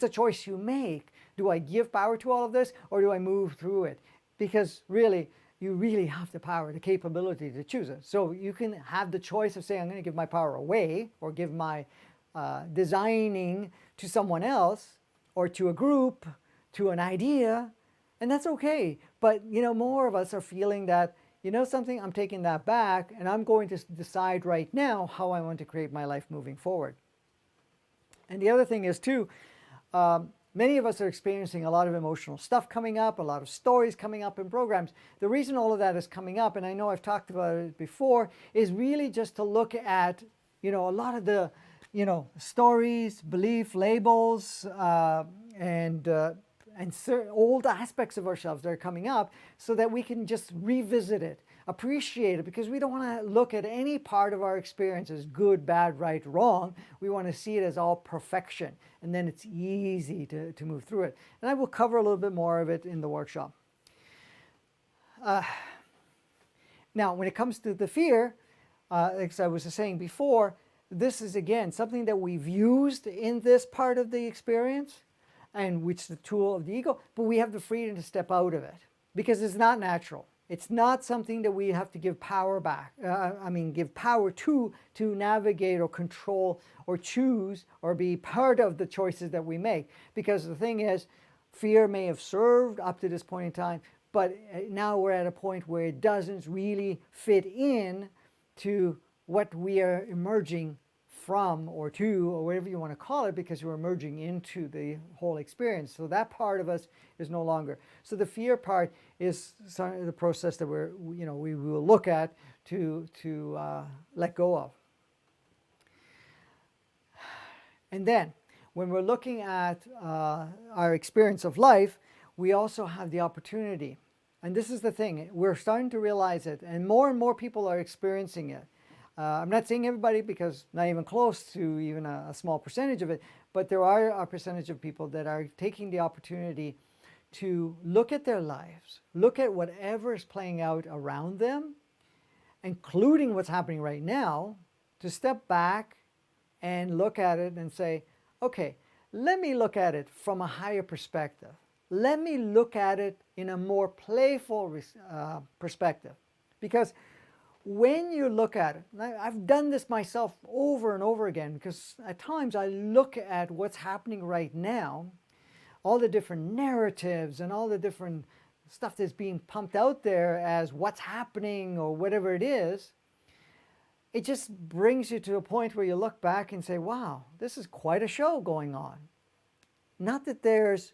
a choice you make. Do I give power to all of this, or do I move through it? Because really, you really have the power, the capability to choose it. So you can have the choice of saying, I'm going to give my power away, or give my designing to someone else, or to a group, to an idea, and that's okay. But, more of us are feeling that, something, I'm taking that back, and I'm going to decide right now how I want to create my life moving forward. And the other thing is too, many of us are experiencing a lot of emotional stuff coming up, a lot of stories coming up in programs. The reason all of that is coming up, and I know I've talked about it before, is really just to look at, a lot of the, stories, belief, labels, and old aspects of ourselves that are coming up, so that we can just revisit it, appreciate it, because we don't want to look at any part of our experience as good, bad, right, wrong. We want to see it as all perfection, and then it's easy to move through it. And I will cover a little bit more of it in the workshop. Now, when it comes to the fear, as I was saying before, this is again something that we've used in this part of the experience. and which is the tool of the ego, but we have the freedom to step out of it because it's not natural. It's not something that we have to give power back. Give power to navigate or control or choose or be part of the choices that we make. Because the thing is, fear may have served up to this point in time, but now we're at a point where it doesn't really fit in to what we are emerging from or to, or whatever you want to call it, because we're emerging into the whole experience. So that part of us is no longer. So the fear part is the process that we will look at to let go of. And then when we're looking at our experience of life, we also have the opportunity. And this is the thing, we're starting to realize it, and more people are experiencing it. I'm not saying everybody, because not even close to even a small percentage of it, but there are a percentage of people that are taking the opportunity to look at their lives, look at whatever is playing out around them, including what's happening right now, to step back and look at it and say, okay, let me look at it from a higher perspective. Let me look at it in a more playful perspective. Because when you look at it, I've done this myself over and over again, because at times I look at what's happening right now, all the different narratives and all the different stuff that's being pumped out there as what's happening or whatever it is, it just brings you to a point where you look back and say, wow, this is quite a show going on. Not that there's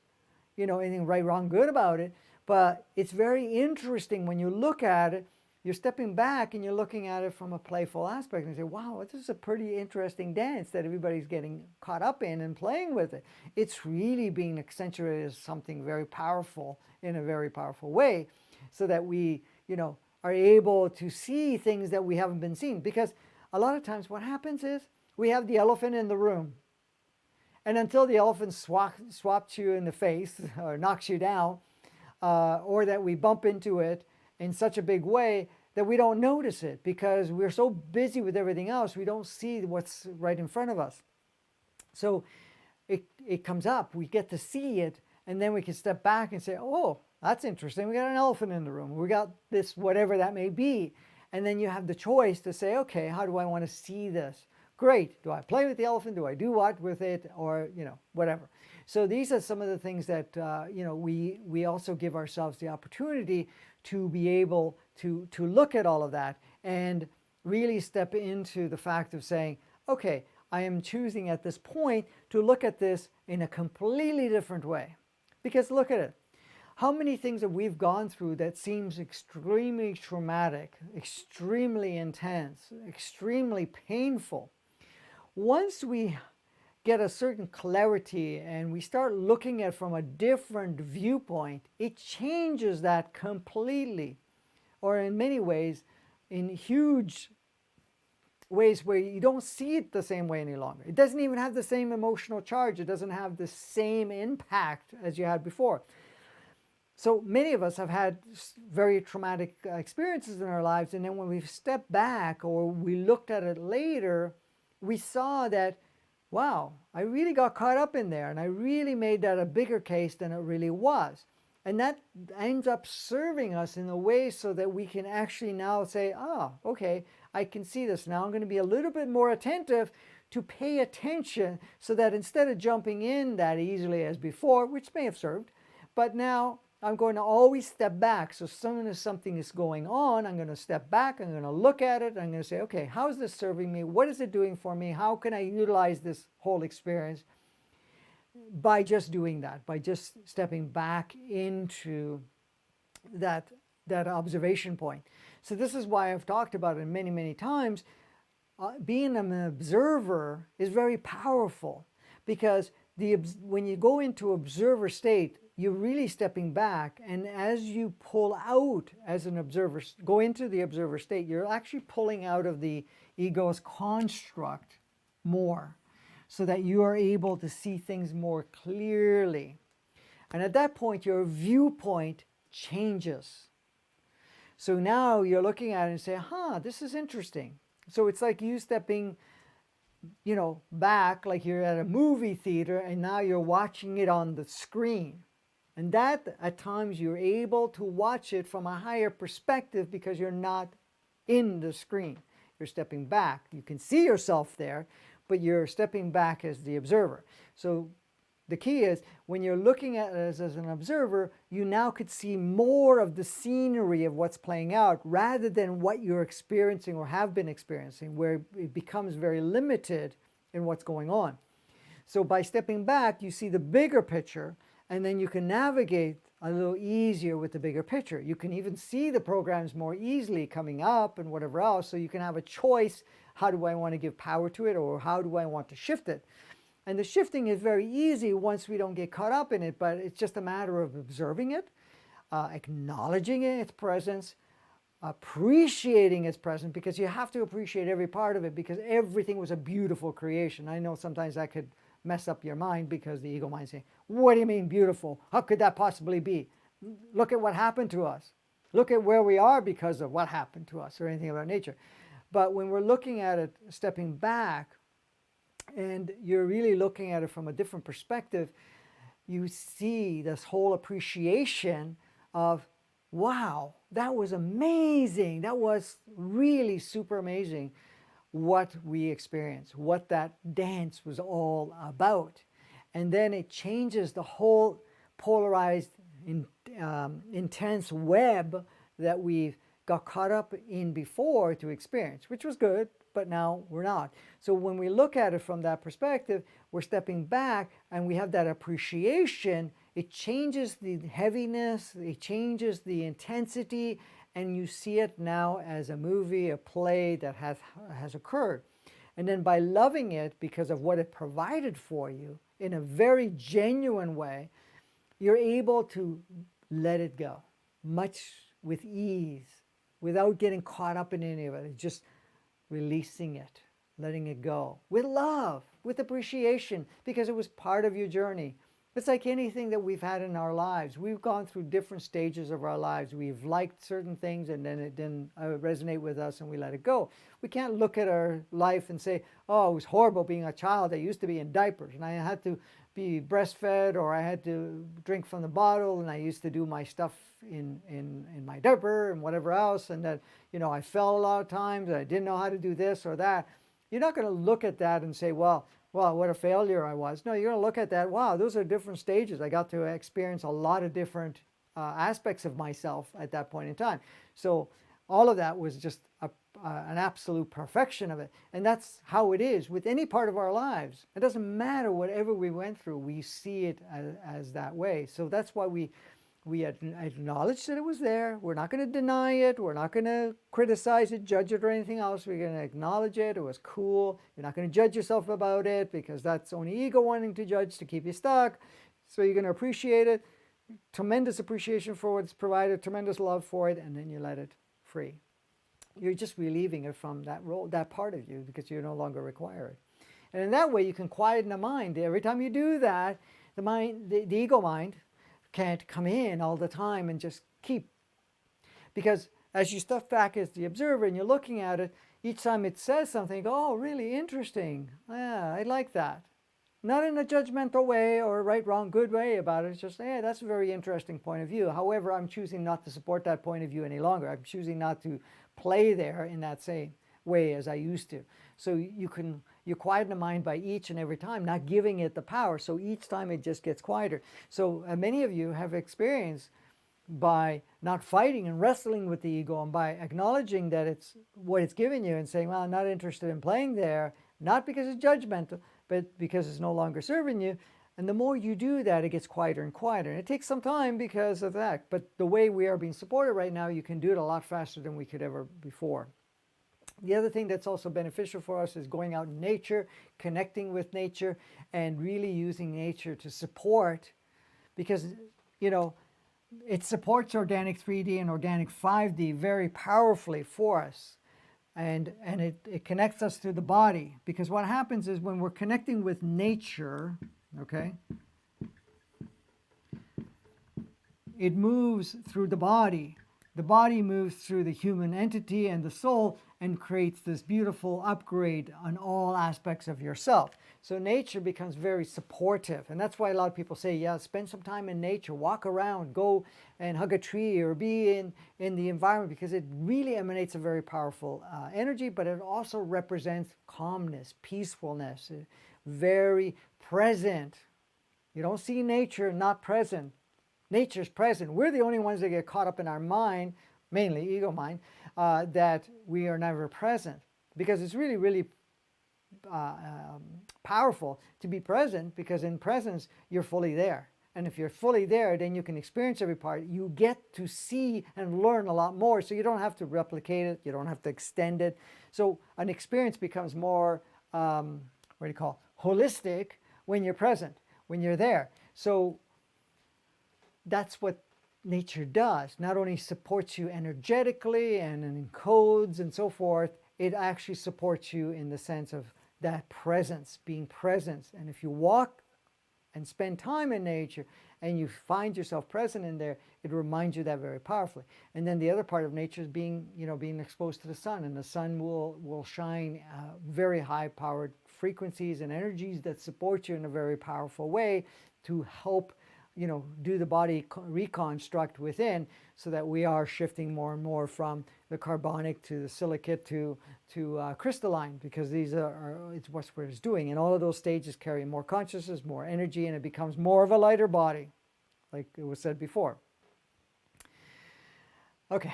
anything right, wrong, good about it, but it's very interesting when you look at it. You're stepping back and you're looking at it from a playful aspect and say, wow, this is a pretty interesting dance that everybody's getting caught up in and playing with it. It's really being accentuated as something very powerful in a very powerful way, so that we, are able to see things that we haven't been seeing. Because a lot of times what happens is we have the elephant in the room. And until the elephant swaps you in the face or knocks you down, or that we bump into it in such a big way that we don't notice it, because we're so busy with everything else, we don't see what's right in front of us. So it comes up, we get to see it, and then we can step back and say, oh, that's interesting, we got an elephant in the room, we got this, whatever that may be. And then you have the choice to say, okay, how do I want to see this? Great, do I play with the elephant, do I do what with it, or whatever. So these are some of the things that we also give ourselves the opportunity to be able to look at all of that and really step into the fact of saying, okay, I am choosing at this point to look at this in a completely different way. Because look at it. How many things that we've gone through that seems extremely traumatic, extremely intense, extremely painful. Once we get a certain clarity and we start looking at it from a different viewpoint, it changes that completely. Or in many ways, in huge ways where you don't see it the same way any longer. It doesn't even have the same emotional charge. It doesn't have the same impact as you had before. So many of us have had very traumatic experiences in our lives, and then when we've stepped back or we looked at it later, we saw that, wow, I really got caught up in there, and I really made that a bigger case than it really was. And that ends up serving us in a way so that we can actually now say, okay, I can see this. Now I'm going to be a little bit more attentive to pay attention, so that instead of jumping in that easily as before, which may have served, but now I'm going to always step back. So as soon as something is going on, I'm going to step back, I'm going to look at it, I'm going to say, okay, how is this serving me? What is it doing for me? How can I utilize this whole experience? By just doing that, by just stepping back into that observation point. So this is why I've talked about it many, many times. Being an observer is very powerful, because when you go into observer state, you're really stepping back, and as you pull out as an observer, go into the observer state, you're actually pulling out of the ego's construct more, so that you are able to see things more clearly. And at that point, your viewpoint changes. So now you're looking at it and say, this is interesting. So it's like you stepping back like you're at a movie theater and now you're watching it on the screen. And that at times you're able to watch it from a higher perspective because you're not in the screen. You're stepping back. You can see yourself there, but you're stepping back as the observer. So the key is when you're looking at it as an observer, you now could see more of the scenery of what's playing out rather than what you're experiencing or have been experiencing, where it becomes very limited in what's going on. So by stepping back, you see the bigger picture, and then you can navigate a little easier with the bigger picture. You can even see the programs more easily coming up and whatever else, so you can have a choice. How do I want to give power to it, or how do I want to shift it? And the shifting is very easy once we don't get caught up in it, but it's just a matter of observing it, acknowledging its presence, appreciating its presence, because you have to appreciate every part of it, because everything was a beautiful creation. I know sometimes that could mess up your mind, because the ego mind saying, what do you mean beautiful? How could that possibly be? Look at what happened to us. Look at where we are because of what happened to us, or anything of that nature. But when we're looking at it, stepping back, and you're really looking at it from a different perspective, you see this whole appreciation of, wow, that was amazing. That was really super amazing what we experienced, what that dance was all about. And then it changes the whole polarized, intense web that we've got caught up in before to experience, which was good, but now we're not. So when we look at it from that perspective, we're stepping back and we have that appreciation. It changes the heaviness, it changes the intensity, and you see it now as a movie, a play that has occurred. And then by loving it because of what it provided for you in a very genuine way, you're able to let it go much with ease without getting caught up in any of it. It's just releasing it, letting it go with love, with appreciation, because it was part of your journey. It's like anything that we've had in our lives. We've gone through different stages of our lives. We've liked certain things and then it didn't resonate with us and we let it go. We can't look at our life and say, oh, it was horrible being a child. I used to be in diapers and I had to be breastfed, or I had to drink from the bottle, and I used to do my stuff in my diaper and whatever else, and that, I fell a lot of times, I didn't know how to do this or that. You're not going to look at that and say, well, what a failure I was. No, you're going to look at that, wow, those are different stages. I got to experience a lot of different aspects of myself at that point in time. So all of that was just an absolute perfection of it. And that's how it is with any part of our lives. It doesn't matter whatever we went through, we see it as that way. So that's why we acknowledge that it was there. We're not going to deny it. We're not going to criticize it, judge it, or anything else. We're going to acknowledge it. It was cool. You're not going to judge yourself about it, because that's only ego wanting to judge to keep you stuck. So you're going to appreciate it. Tremendous appreciation for what's provided, tremendous love for it, and then you let it free. You're just relieving it from that role, that part of you, because you no longer require it. And in that way, you can quieten the mind. Every time you do that, the ego mind can't come in all the time and just keep. Because as you step back as the observer and you're looking at it, each time it says something, you go, oh, really interesting. Yeah, I like that. Not in a judgmental way or right, wrong, good way about it. It's just, yeah, that's a very interesting point of view. However, I'm choosing not to support that point of view any longer. I'm choosing not to play there in that same way as I used to. So you quieten the mind by each and every time, not giving it the power. So each time it just gets quieter. So many of you have experienced, by not fighting and wrestling with the ego, and by acknowledging that it's what it's giving you and saying, well, I'm not interested in playing there, not because it's judgmental, but because it's no longer serving you. And the more you do that, it gets quieter and quieter. And it takes some time because of that. But the way we are being supported right now, you can do it a lot faster than we could ever before. The other thing that's also beneficial for us is going out in nature, connecting with nature, and really using nature to support, because, it supports organic 3D and organic 5D very powerfully for us. And it connects us to the body, because what happens is when we're connecting with nature, okay, it moves through the body. The body moves through the human entity and the soul, and creates this beautiful upgrade on all aspects of yourself. So nature becomes very supportive. And that's why a lot of people say, yeah, spend some time in nature, walk around, go and hug a tree or be in the environment, because it really emanates a very powerful energy, but it also represents calmness, peacefulness, very present. You don't see nature not present. Nature's present. We're the only ones that get caught up in our mind, mainly ego mind, that we are never present. Because it's really, really powerful to be present, because in presence, you're fully there. And if you're fully there, then you can experience every part. You get to see and learn a lot more, so you don't have to replicate it. You don't have to extend it. So an experience becomes more, holistic when you're present, when you're there. So that's what nature does. Not only supports you energetically and in codes and so forth, it actually supports you in the sense of that presence, being present. And if you walk and spend time in nature and you find yourself present in there, it reminds you that very powerfully. And then the other part of nature is being exposed to the sun, and the sun will shine very high powered frequencies and energies that support you in a very powerful way to help do the body reconstruct within, so that we are shifting more and more from the carbonic to the silicate to crystalline, because these it's what it's doing. And all of those stages carry more consciousness, more energy, and it becomes more of a lighter body, like it was said before. Okay.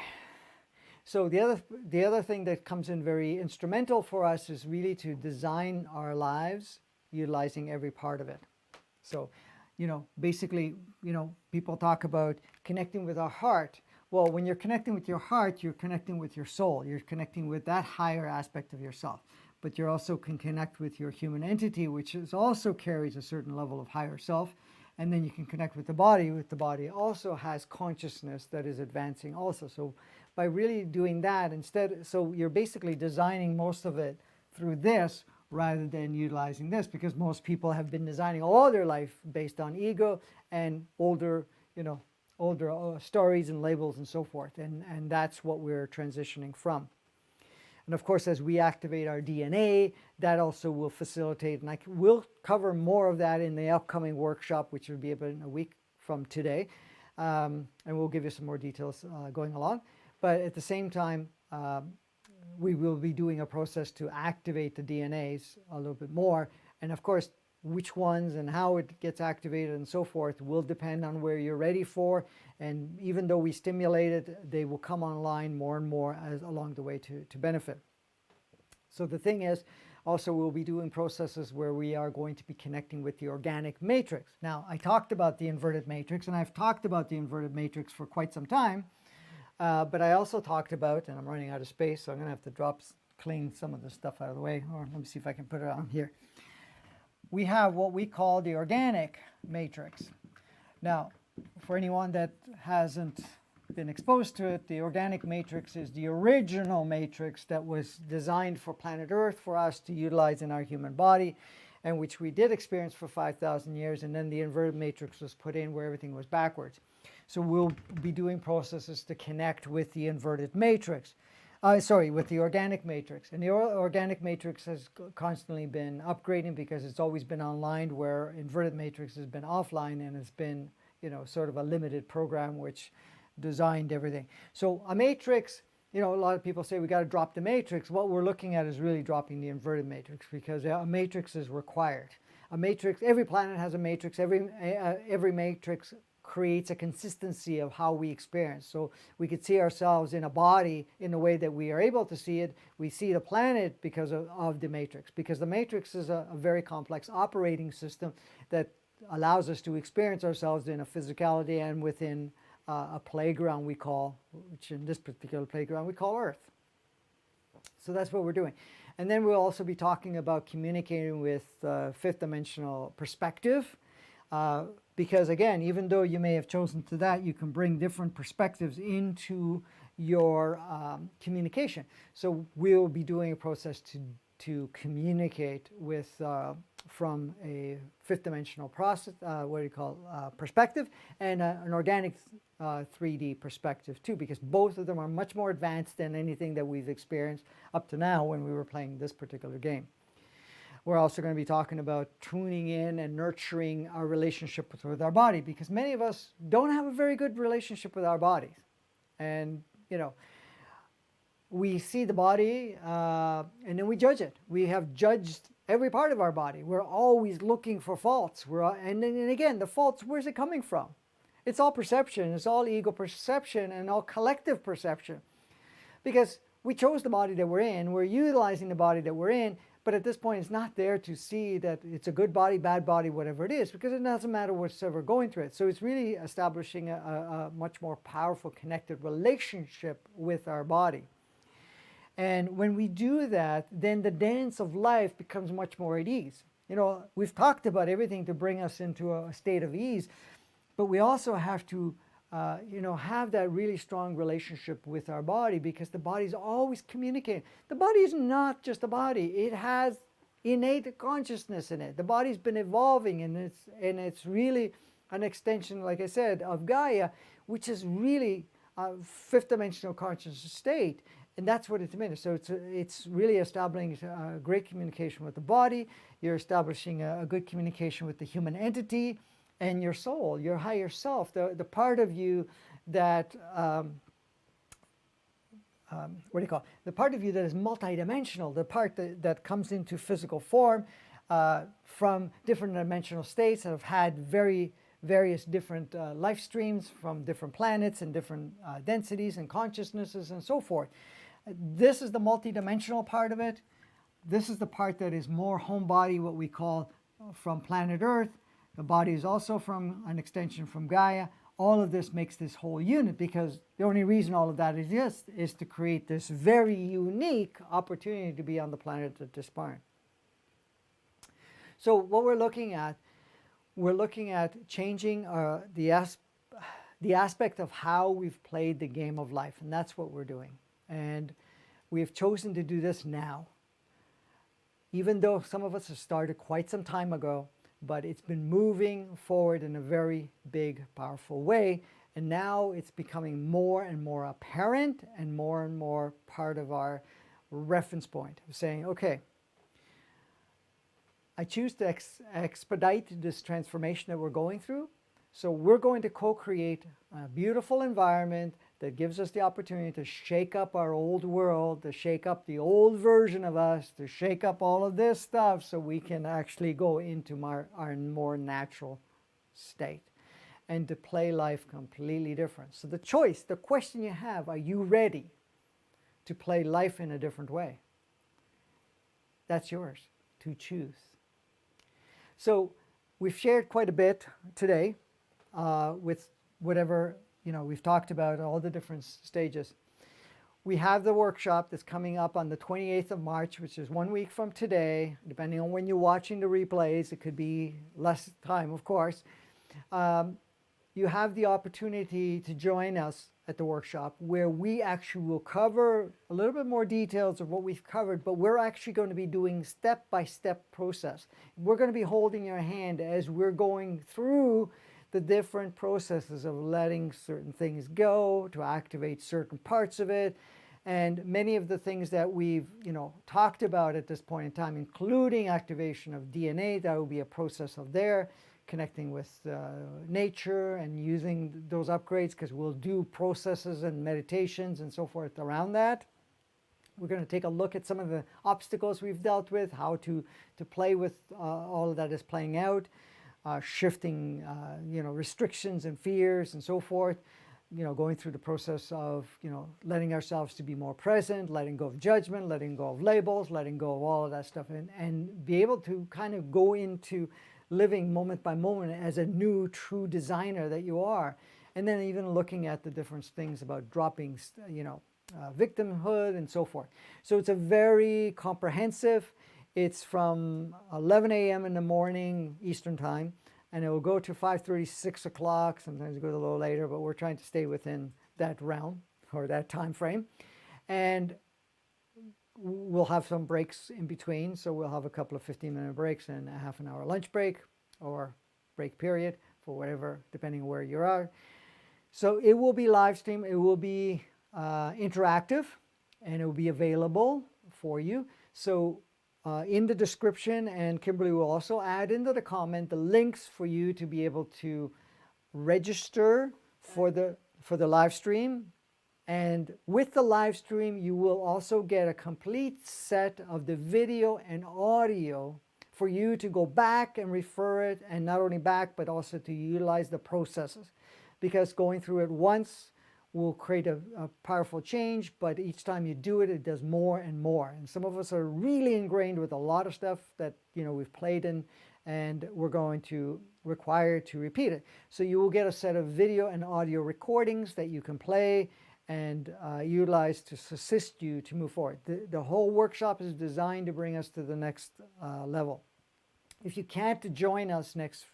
So the other thing that comes in very instrumental for us is really to design our lives utilizing every part of it. So basically, people talk about connecting with our heart. Well, when you're connecting with your heart, you're connecting with your soul. You're connecting with that higher aspect of yourself. But you also can connect with your human entity, which also carries a certain level of higher self. And then you can connect with the body. The body also has consciousness that is advancing also. So by really doing that so you're basically designing most of it through this, rather than utilizing this, because most people have been designing all their life based on ego and older stories and labels and so forth, and that's what we're transitioning from. And of course, as we activate our DNA, that also will facilitate, and we'll cover more of that in the upcoming workshop, which will be about in a week from today, and we'll give you some more details going along. But at the same time, we will be doing a process to activate the DNAs a little bit more. And of course, which ones and how it gets activated and so forth will depend on where you're ready for. And even though we stimulate it, they will come online more and more along the way to benefit. So the thing is, also we'll be doing processes where we are going to be connecting with the organic matrix. Now, I talked about the inverted matrix, and I've talked about the inverted matrix for quite some time. But I also talked about, and I'm running out of space, so I'm going to have to clean some of the stuff out of the way, or let me see if I can put it on here. We have what we call the organic matrix. Now, for anyone that hasn't been exposed to it, the organic matrix is the original matrix that was designed for planet Earth for us to utilize in our human body, and which we did experience for 5,000 years, and then the inverted matrix was put in where everything was backwards. So we'll be doing processes to connect with the inverted matrix. With the organic matrix. And the organic matrix has constantly been upgrading, because it's always been online, where inverted matrix has been offline, and it's been, sort of a limited program which designed everything. So a matrix, a lot of people say we got to drop the matrix. What we're looking at is really dropping the inverted matrix, because a matrix is required. A matrix, every planet has a matrix. Every matrix creates a consistency of how we experience. So we could see ourselves in a body in the way that we are able to see it. We see the planet because of the matrix, because the matrix is a very complex operating system that allows us to experience ourselves in a physicality and within a playground which in this particular playground we call Earth. So that's what we're doing. And then we'll also be talking about communicating with fifth dimensional perspective. Because again, even though you may have chosen to that, you can bring different perspectives into your communication. So we'll be doing a process to to communicate with from a fifth dimensional process, perspective, and an organic 3D perspective too, because both of them are much more advanced than anything that we've experienced up to now when we were playing this particular game. We're also going to be talking about tuning in and nurturing our relationship with our body, because many of us don't have a very good relationship with our bodies. And, you know, we see the body and then we judge it. We have judged every part of our body. We're always looking for faults. And again, the faults, where's it coming from? It's all perception. It's all ego perception and all collective perception. Because we chose the body that we're in. We're utilizing the body that we're in. But at this point, it's not there to see that it's a good body, bad body, whatever it is, because it doesn't matter what's ever going through it. So it's really establishing a much more powerful, connected relationship with our body. And when we do that, then the dance of life becomes much more at ease. You know, we've talked about everything to bring us into a state of ease, but we also have to have that really strong relationship with our body, because the body's always communicating. The body is not just a body. It has innate consciousness in it. The body's been evolving, and it's really an extension, like I said, of Gaia, which is really a fifth dimensional conscious state. And that's what it's meant. So it's really establishing a great communication with the body. You're establishing a good communication with the human entity and your soul, your higher self, the part of you that, the part of you that is multidimensional, the part that comes into physical form from different dimensional states that have had various different life streams from different planets and different densities and consciousnesses and so forth. This is the multidimensional part of it. This is the part that is more homebody, what we call from planet Earth. The body is also from an extension from Gaia. All of this makes this whole unit, because the only reason all of that exists is to create this very unique opportunity to be on the planet at this point. So what we're looking at changing the aspect of how we've played the game of life, and that's what we're doing. And we've chosen to do this now, even though some of us have started quite some time ago, but it's been moving forward in a very big, powerful way. And now it's becoming more and more apparent and more part of our reference point of saying, okay, I choose to expedite this transformation that we're going through. So we're going to co-create a beautiful environment that gives us the opportunity to shake up our old world, to shake up the old version of us, to shake up all of this stuff so we can actually go into our more natural state and to play life completely different. So the question you have, are you ready to play life in a different way? That's yours to choose. So we've shared quite a bit today with whatever, we've talked about all the different stages. We have the workshop that's coming up on the 28th of March, which is 1 week from today. Depending on when you're watching the replays, it could be less time, of course. You have the opportunity to join us at the workshop, where we actually will cover a little bit more details of what we've covered, but we're actually going to be doing step-by-step process. We're going to be holding your hand as we're going through the different processes of letting certain things go, to activate certain parts of it. And many of the things that we've talked about at this point in time, including activation of DNA, that will be a process of there, connecting with nature and using those upgrades, because we'll do processes and meditations and so forth around that. We're going to take a look at some of the obstacles we've dealt with, how to play with all of that is playing out. Shifting, restrictions and fears and so forth, going through the process of, letting ourselves to be more present, letting go of judgment, letting go of labels, letting go of all of that stuff, and be able to kind of go into living moment by moment as a new, true designer that you are. And then even looking at the different things about dropping, victimhood and so forth. So it's a very comprehensive. It's from 11 a.m. in the morning Eastern time, and it will go to 5:30, 6 o'clock. Sometimes it goes a little later, but we're trying to stay within that realm or that time frame. And we'll have some breaks in between. So we'll have a couple of 15-minute breaks and a half an hour lunch break or break period for whatever, depending on where you are. So it will be live stream. It will be interactive, and it will be available for you. So in the description, and Kimberly will also add into the comment the links for you to be able to register for the live stream. And with the live stream, you will also get a complete set of the video and audio for you to go back and refer it, and not only back, but also to utilize the processes. Because going through it once will create a powerful change, but each time you do it, it does more and more. And some of us are really ingrained with a lot of stuff that we've played in, and we're going to require to repeat it. So you will get a set of video and audio recordings that you can play and utilize to assist you to move forward. The whole workshop is designed to bring us to the next level. If you can't join us next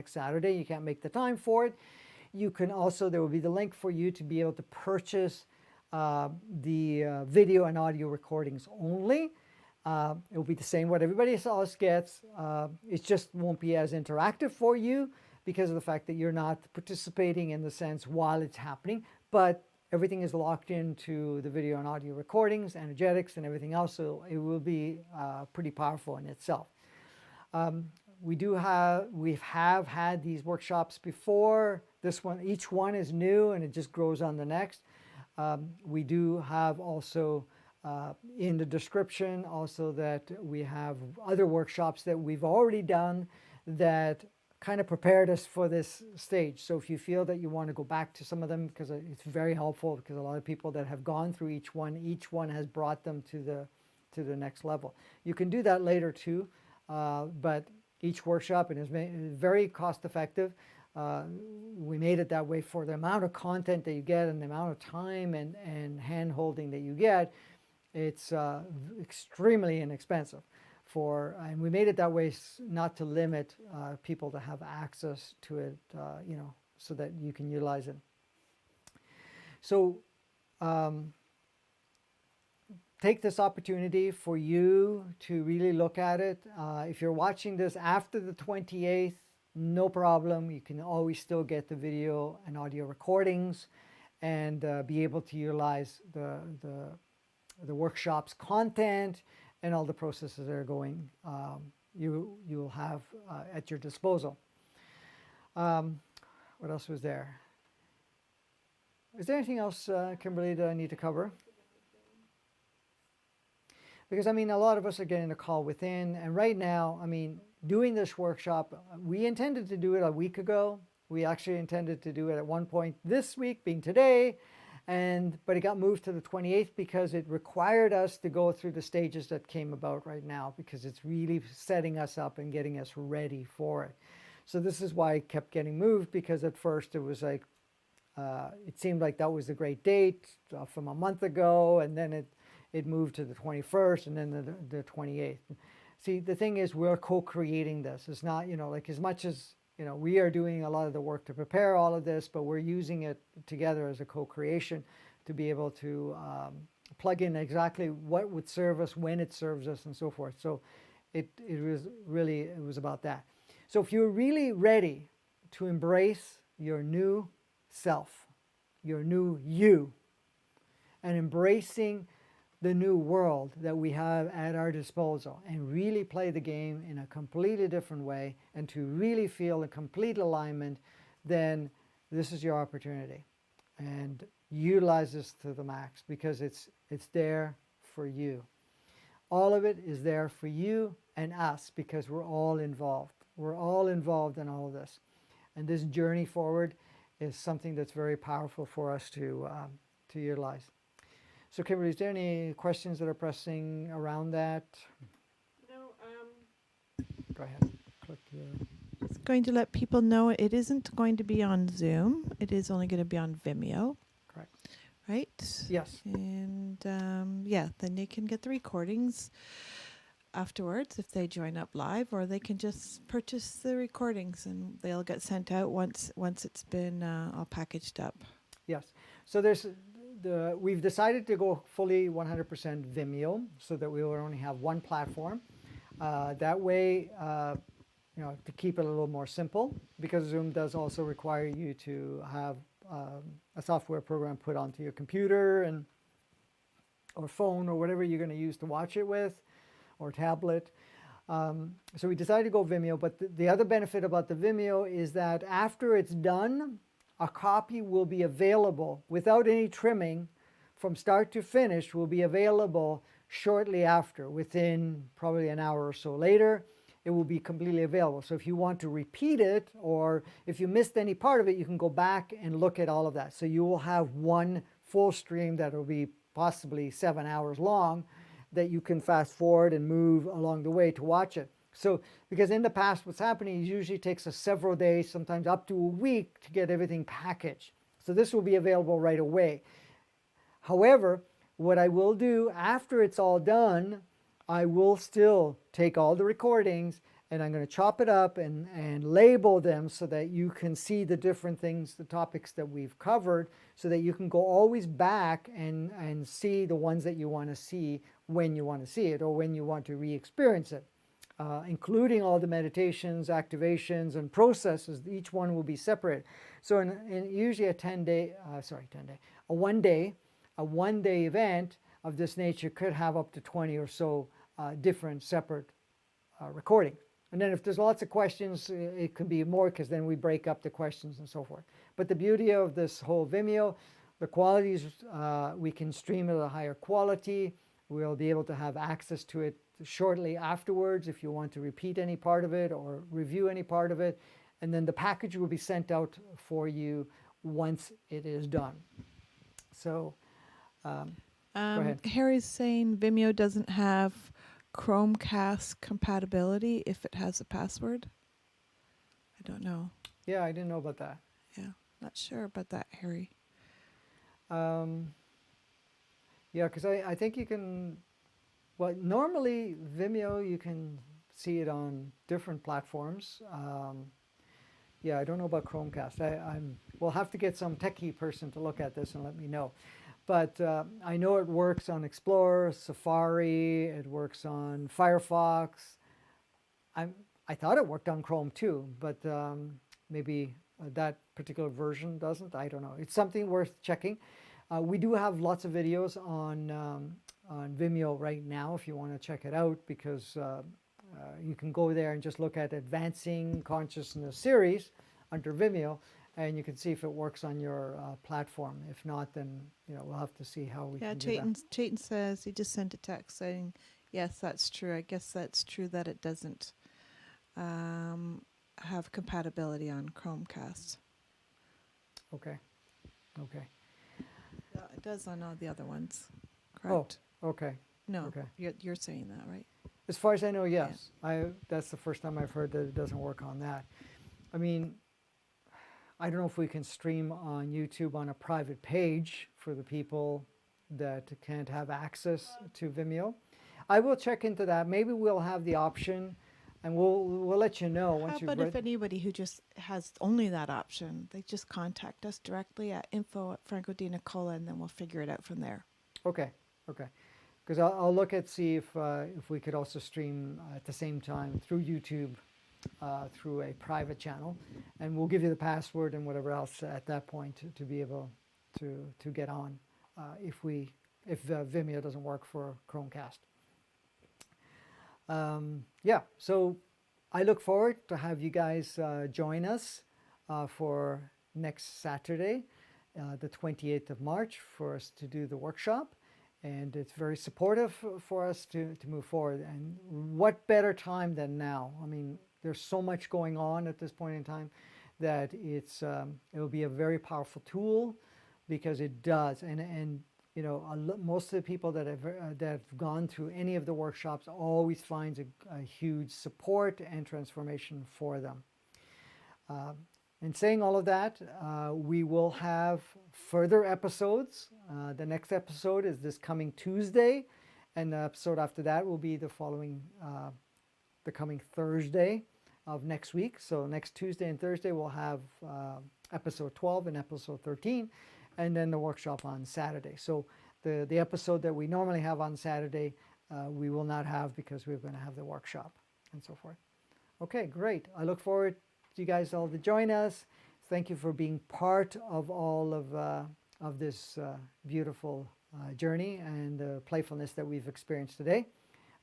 Saturday, you can't make the time for it, you can also, there will be the link for you to be able to purchase the video and audio recordings only. It will be the same what everybody else gets. It just won't be as interactive for you because of the fact that you're not participating in the sense while it's happening, but everything is locked into the video and audio recordings, energetics, and everything else, so it will be pretty powerful in itself. We have had these workshops before. This one, each one is new, and it just grows on the next. We do have also in the description also that we have other workshops that we've already done that kind of prepared us for this stage. So if you feel that you want to go back to some of them, because it's very helpful, because a lot of people that have gone through each one has brought them to the next level. You can do that later too, but each workshop is very cost effective. We made it that way for the amount of content that you get and the amount of time and hand holding that you get. It's extremely inexpensive. And we made it that way not to limit people to have access to it, so that you can utilize it. So take this opportunity for you to really look at it. If you're watching this after the 28th, no problem. You can always still get the video and audio recordings and be able to utilize the workshop's content and all the processes that are going, you will have at your disposal. What else was there? Is there anything else, Kimberly, that I need to cover? Because, I mean, a lot of us are getting a call within, and right now, I mean, doing this workshop, we intended to do it a week ago. We actually intended to do it at one point this week, being today, but it got moved to the 28th because it required us to go through the stages that came about right now, because it's really setting us up and getting us ready for it. So this is why it kept getting moved, because at first it was like, it seemed like that was a great date from a month ago, and then it moved to the 21st and then the 28th. See, the thing is, we're co-creating this. It's not, like as much as, we are doing a lot of the work to prepare all of this, but we're using it together as a co-creation to be able to plug in exactly what would serve us, when it serves us, and so forth. So it was about that. So if you're really ready to embrace your new self, your new you, and embracing the new world that we have at our disposal, and really play the game in a completely different way, and to really feel a complete alignment, then this is your opportunity. And utilize this to the max, because it's there for you. All of it is there for you and us, because we're all involved. We're all involved in all of this. And this journey forward is something that's very powerful for us to utilize. So Kimberly, is there any questions that are pressing around that? No. Go ahead. Click here. Just going to let people know it isn't going to be on Zoom. It is only going to be on Vimeo. Correct. Right? Yes. And then they can get the recordings afterwards if they join up live, or they can just purchase the recordings and they'll get sent out once it's been all packaged up. Yes. So there's we've decided to go fully 100% Vimeo so that we will only have one platform. That way, to keep it a little more simple, because Zoom does also require you to have a software program put onto your computer or phone or whatever you're going to use to watch it with, or tablet. So we decided to go Vimeo, but the other benefit about the Vimeo is that after it's done, a copy will be available without any trimming from start to finish, will be available shortly after, within probably an hour or so later. It will be completely available. So if you want to repeat it, or if you missed any part of it, you can go back and look at all of that. So you will have one full stream that will be possibly 7 hours long that you can fast forward and move along the way to watch it. So, because in the past what's happening, it usually takes us several days, sometimes up to a week, to get everything packaged. So this will be available right away. However, what I will do after it's all done, I will still take all the recordings and I'm going to chop it up and label them so that you can see the different things, the topics that we've covered, so that you can go always back and see the ones that you want to see when you want to see it, or when you want to re-experience it, including all the meditations, activations, and processes. Each one will be separate. So in usually a one-day event of this nature could have up to 20 or so different separate recordings. And then if there's lots of questions, it could be more, because then we break up the questions and so forth. But the beauty of this whole Vimeo, the quality is we can stream it at a higher quality. We'll be able to have access to it shortly afterwards if you want to repeat any part of it or review any part of it. And then the package will be sent out for you once it is done. So go ahead. Harry's saying Vimeo doesn't have Chromecast compatibility if it has a password. I don't know. Yeah, I didn't know about that. Yeah, not sure about that, Harry. Yeah, because I think you can, well, normally Vimeo, you can see it on different platforms. Yeah, I don't know about Chromecast. We'll have to get some techie person to look at this and let me know. But I know it works on Explorer, Safari, it works on Firefox. I thought it worked on Chrome too, but maybe that particular version doesn't. I don't know. It's something worth checking. We do have lots of videos on Vimeo right now if you want to check it out, because you can go there and just look at Advancing Consciousness series under Vimeo, and you can see if it works on your platform. If not, then we'll have to see how we can do that. Chayton says he just sent a text saying, yes, that's true. I guess that's true that it doesn't have compatibility on Chromecast. Okay. It does on all the other ones, correct? Oh, okay. No, okay. You're saying that, right? As far as I know, yes. Yeah. That's the first time I've heard that it doesn't work on that. I mean, I don't know if we can stream on YouTube on a private page for the people that can't have access to Vimeo. I will check into that. Maybe we'll have the option, and we'll let you know once you've read. How about if anybody who just has only that option, they just contact us directly at info@franco-d-nicola, and then we'll figure it out from there. Okay. Because I'll look at see if we could also stream at the same time through YouTube. Through a private channel, and we'll give you the password and whatever else at that point to be able to get on if Vimeo doesn't work for Chromecast. Yeah, so I look forward to have you guys join us for next Saturday, the 28th of March, for us to do the workshop. And it's very supportive for us to move forward. And what better time than now? I mean, there's so much going on at this point in time that it'll be a very powerful tool, because it does. And most of the people that have gone through any of the workshops always finds a huge support and transformation for them. And saying all of that, we will have further episodes. The next episode is this coming Tuesday, and the episode after that will be the coming Thursday of next week. So next Tuesday and Thursday we'll have episode 12 and episode 13. and then the workshop on Saturday. So the episode that we normally have on Saturday, we will not have because we're going to have the workshop and so forth. Okay, great. I look forward to you guys all to join us. Thank you for being part of all of this beautiful journey and the playfulness that we've experienced today.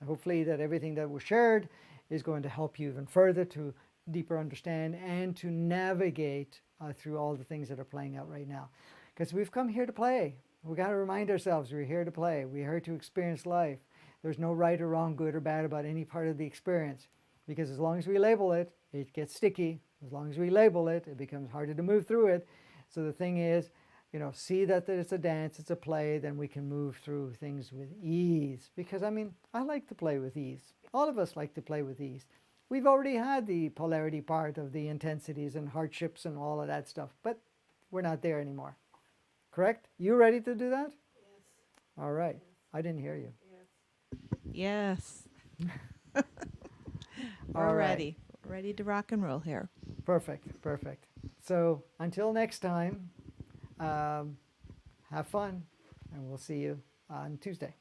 And hopefully that everything that was shared is going to help you even further to deeper understand and to navigate through all the things that are playing out right now. Because we've come here to play. We got to remind ourselves we're here to play. We're here to experience life. There's no right or wrong, good or bad about any part of the experience. Because as long as we label it, it gets sticky. As long as we label it, it becomes harder to move through it. So the thing is, see that it's a dance, it's a play, then we can move through things with ease. Because, I mean, I like to play with ease. All of us like to play with ease. We've already had the polarity part of the intensities and hardships and all of that stuff, but we're not there anymore. Correct? You ready to do that? Yes. All right. I didn't hear you. Yes. Yes. We're All right. ready. Ready to rock and roll here. Perfect. Perfect. So until next time, have fun, and we'll see you on Tuesday.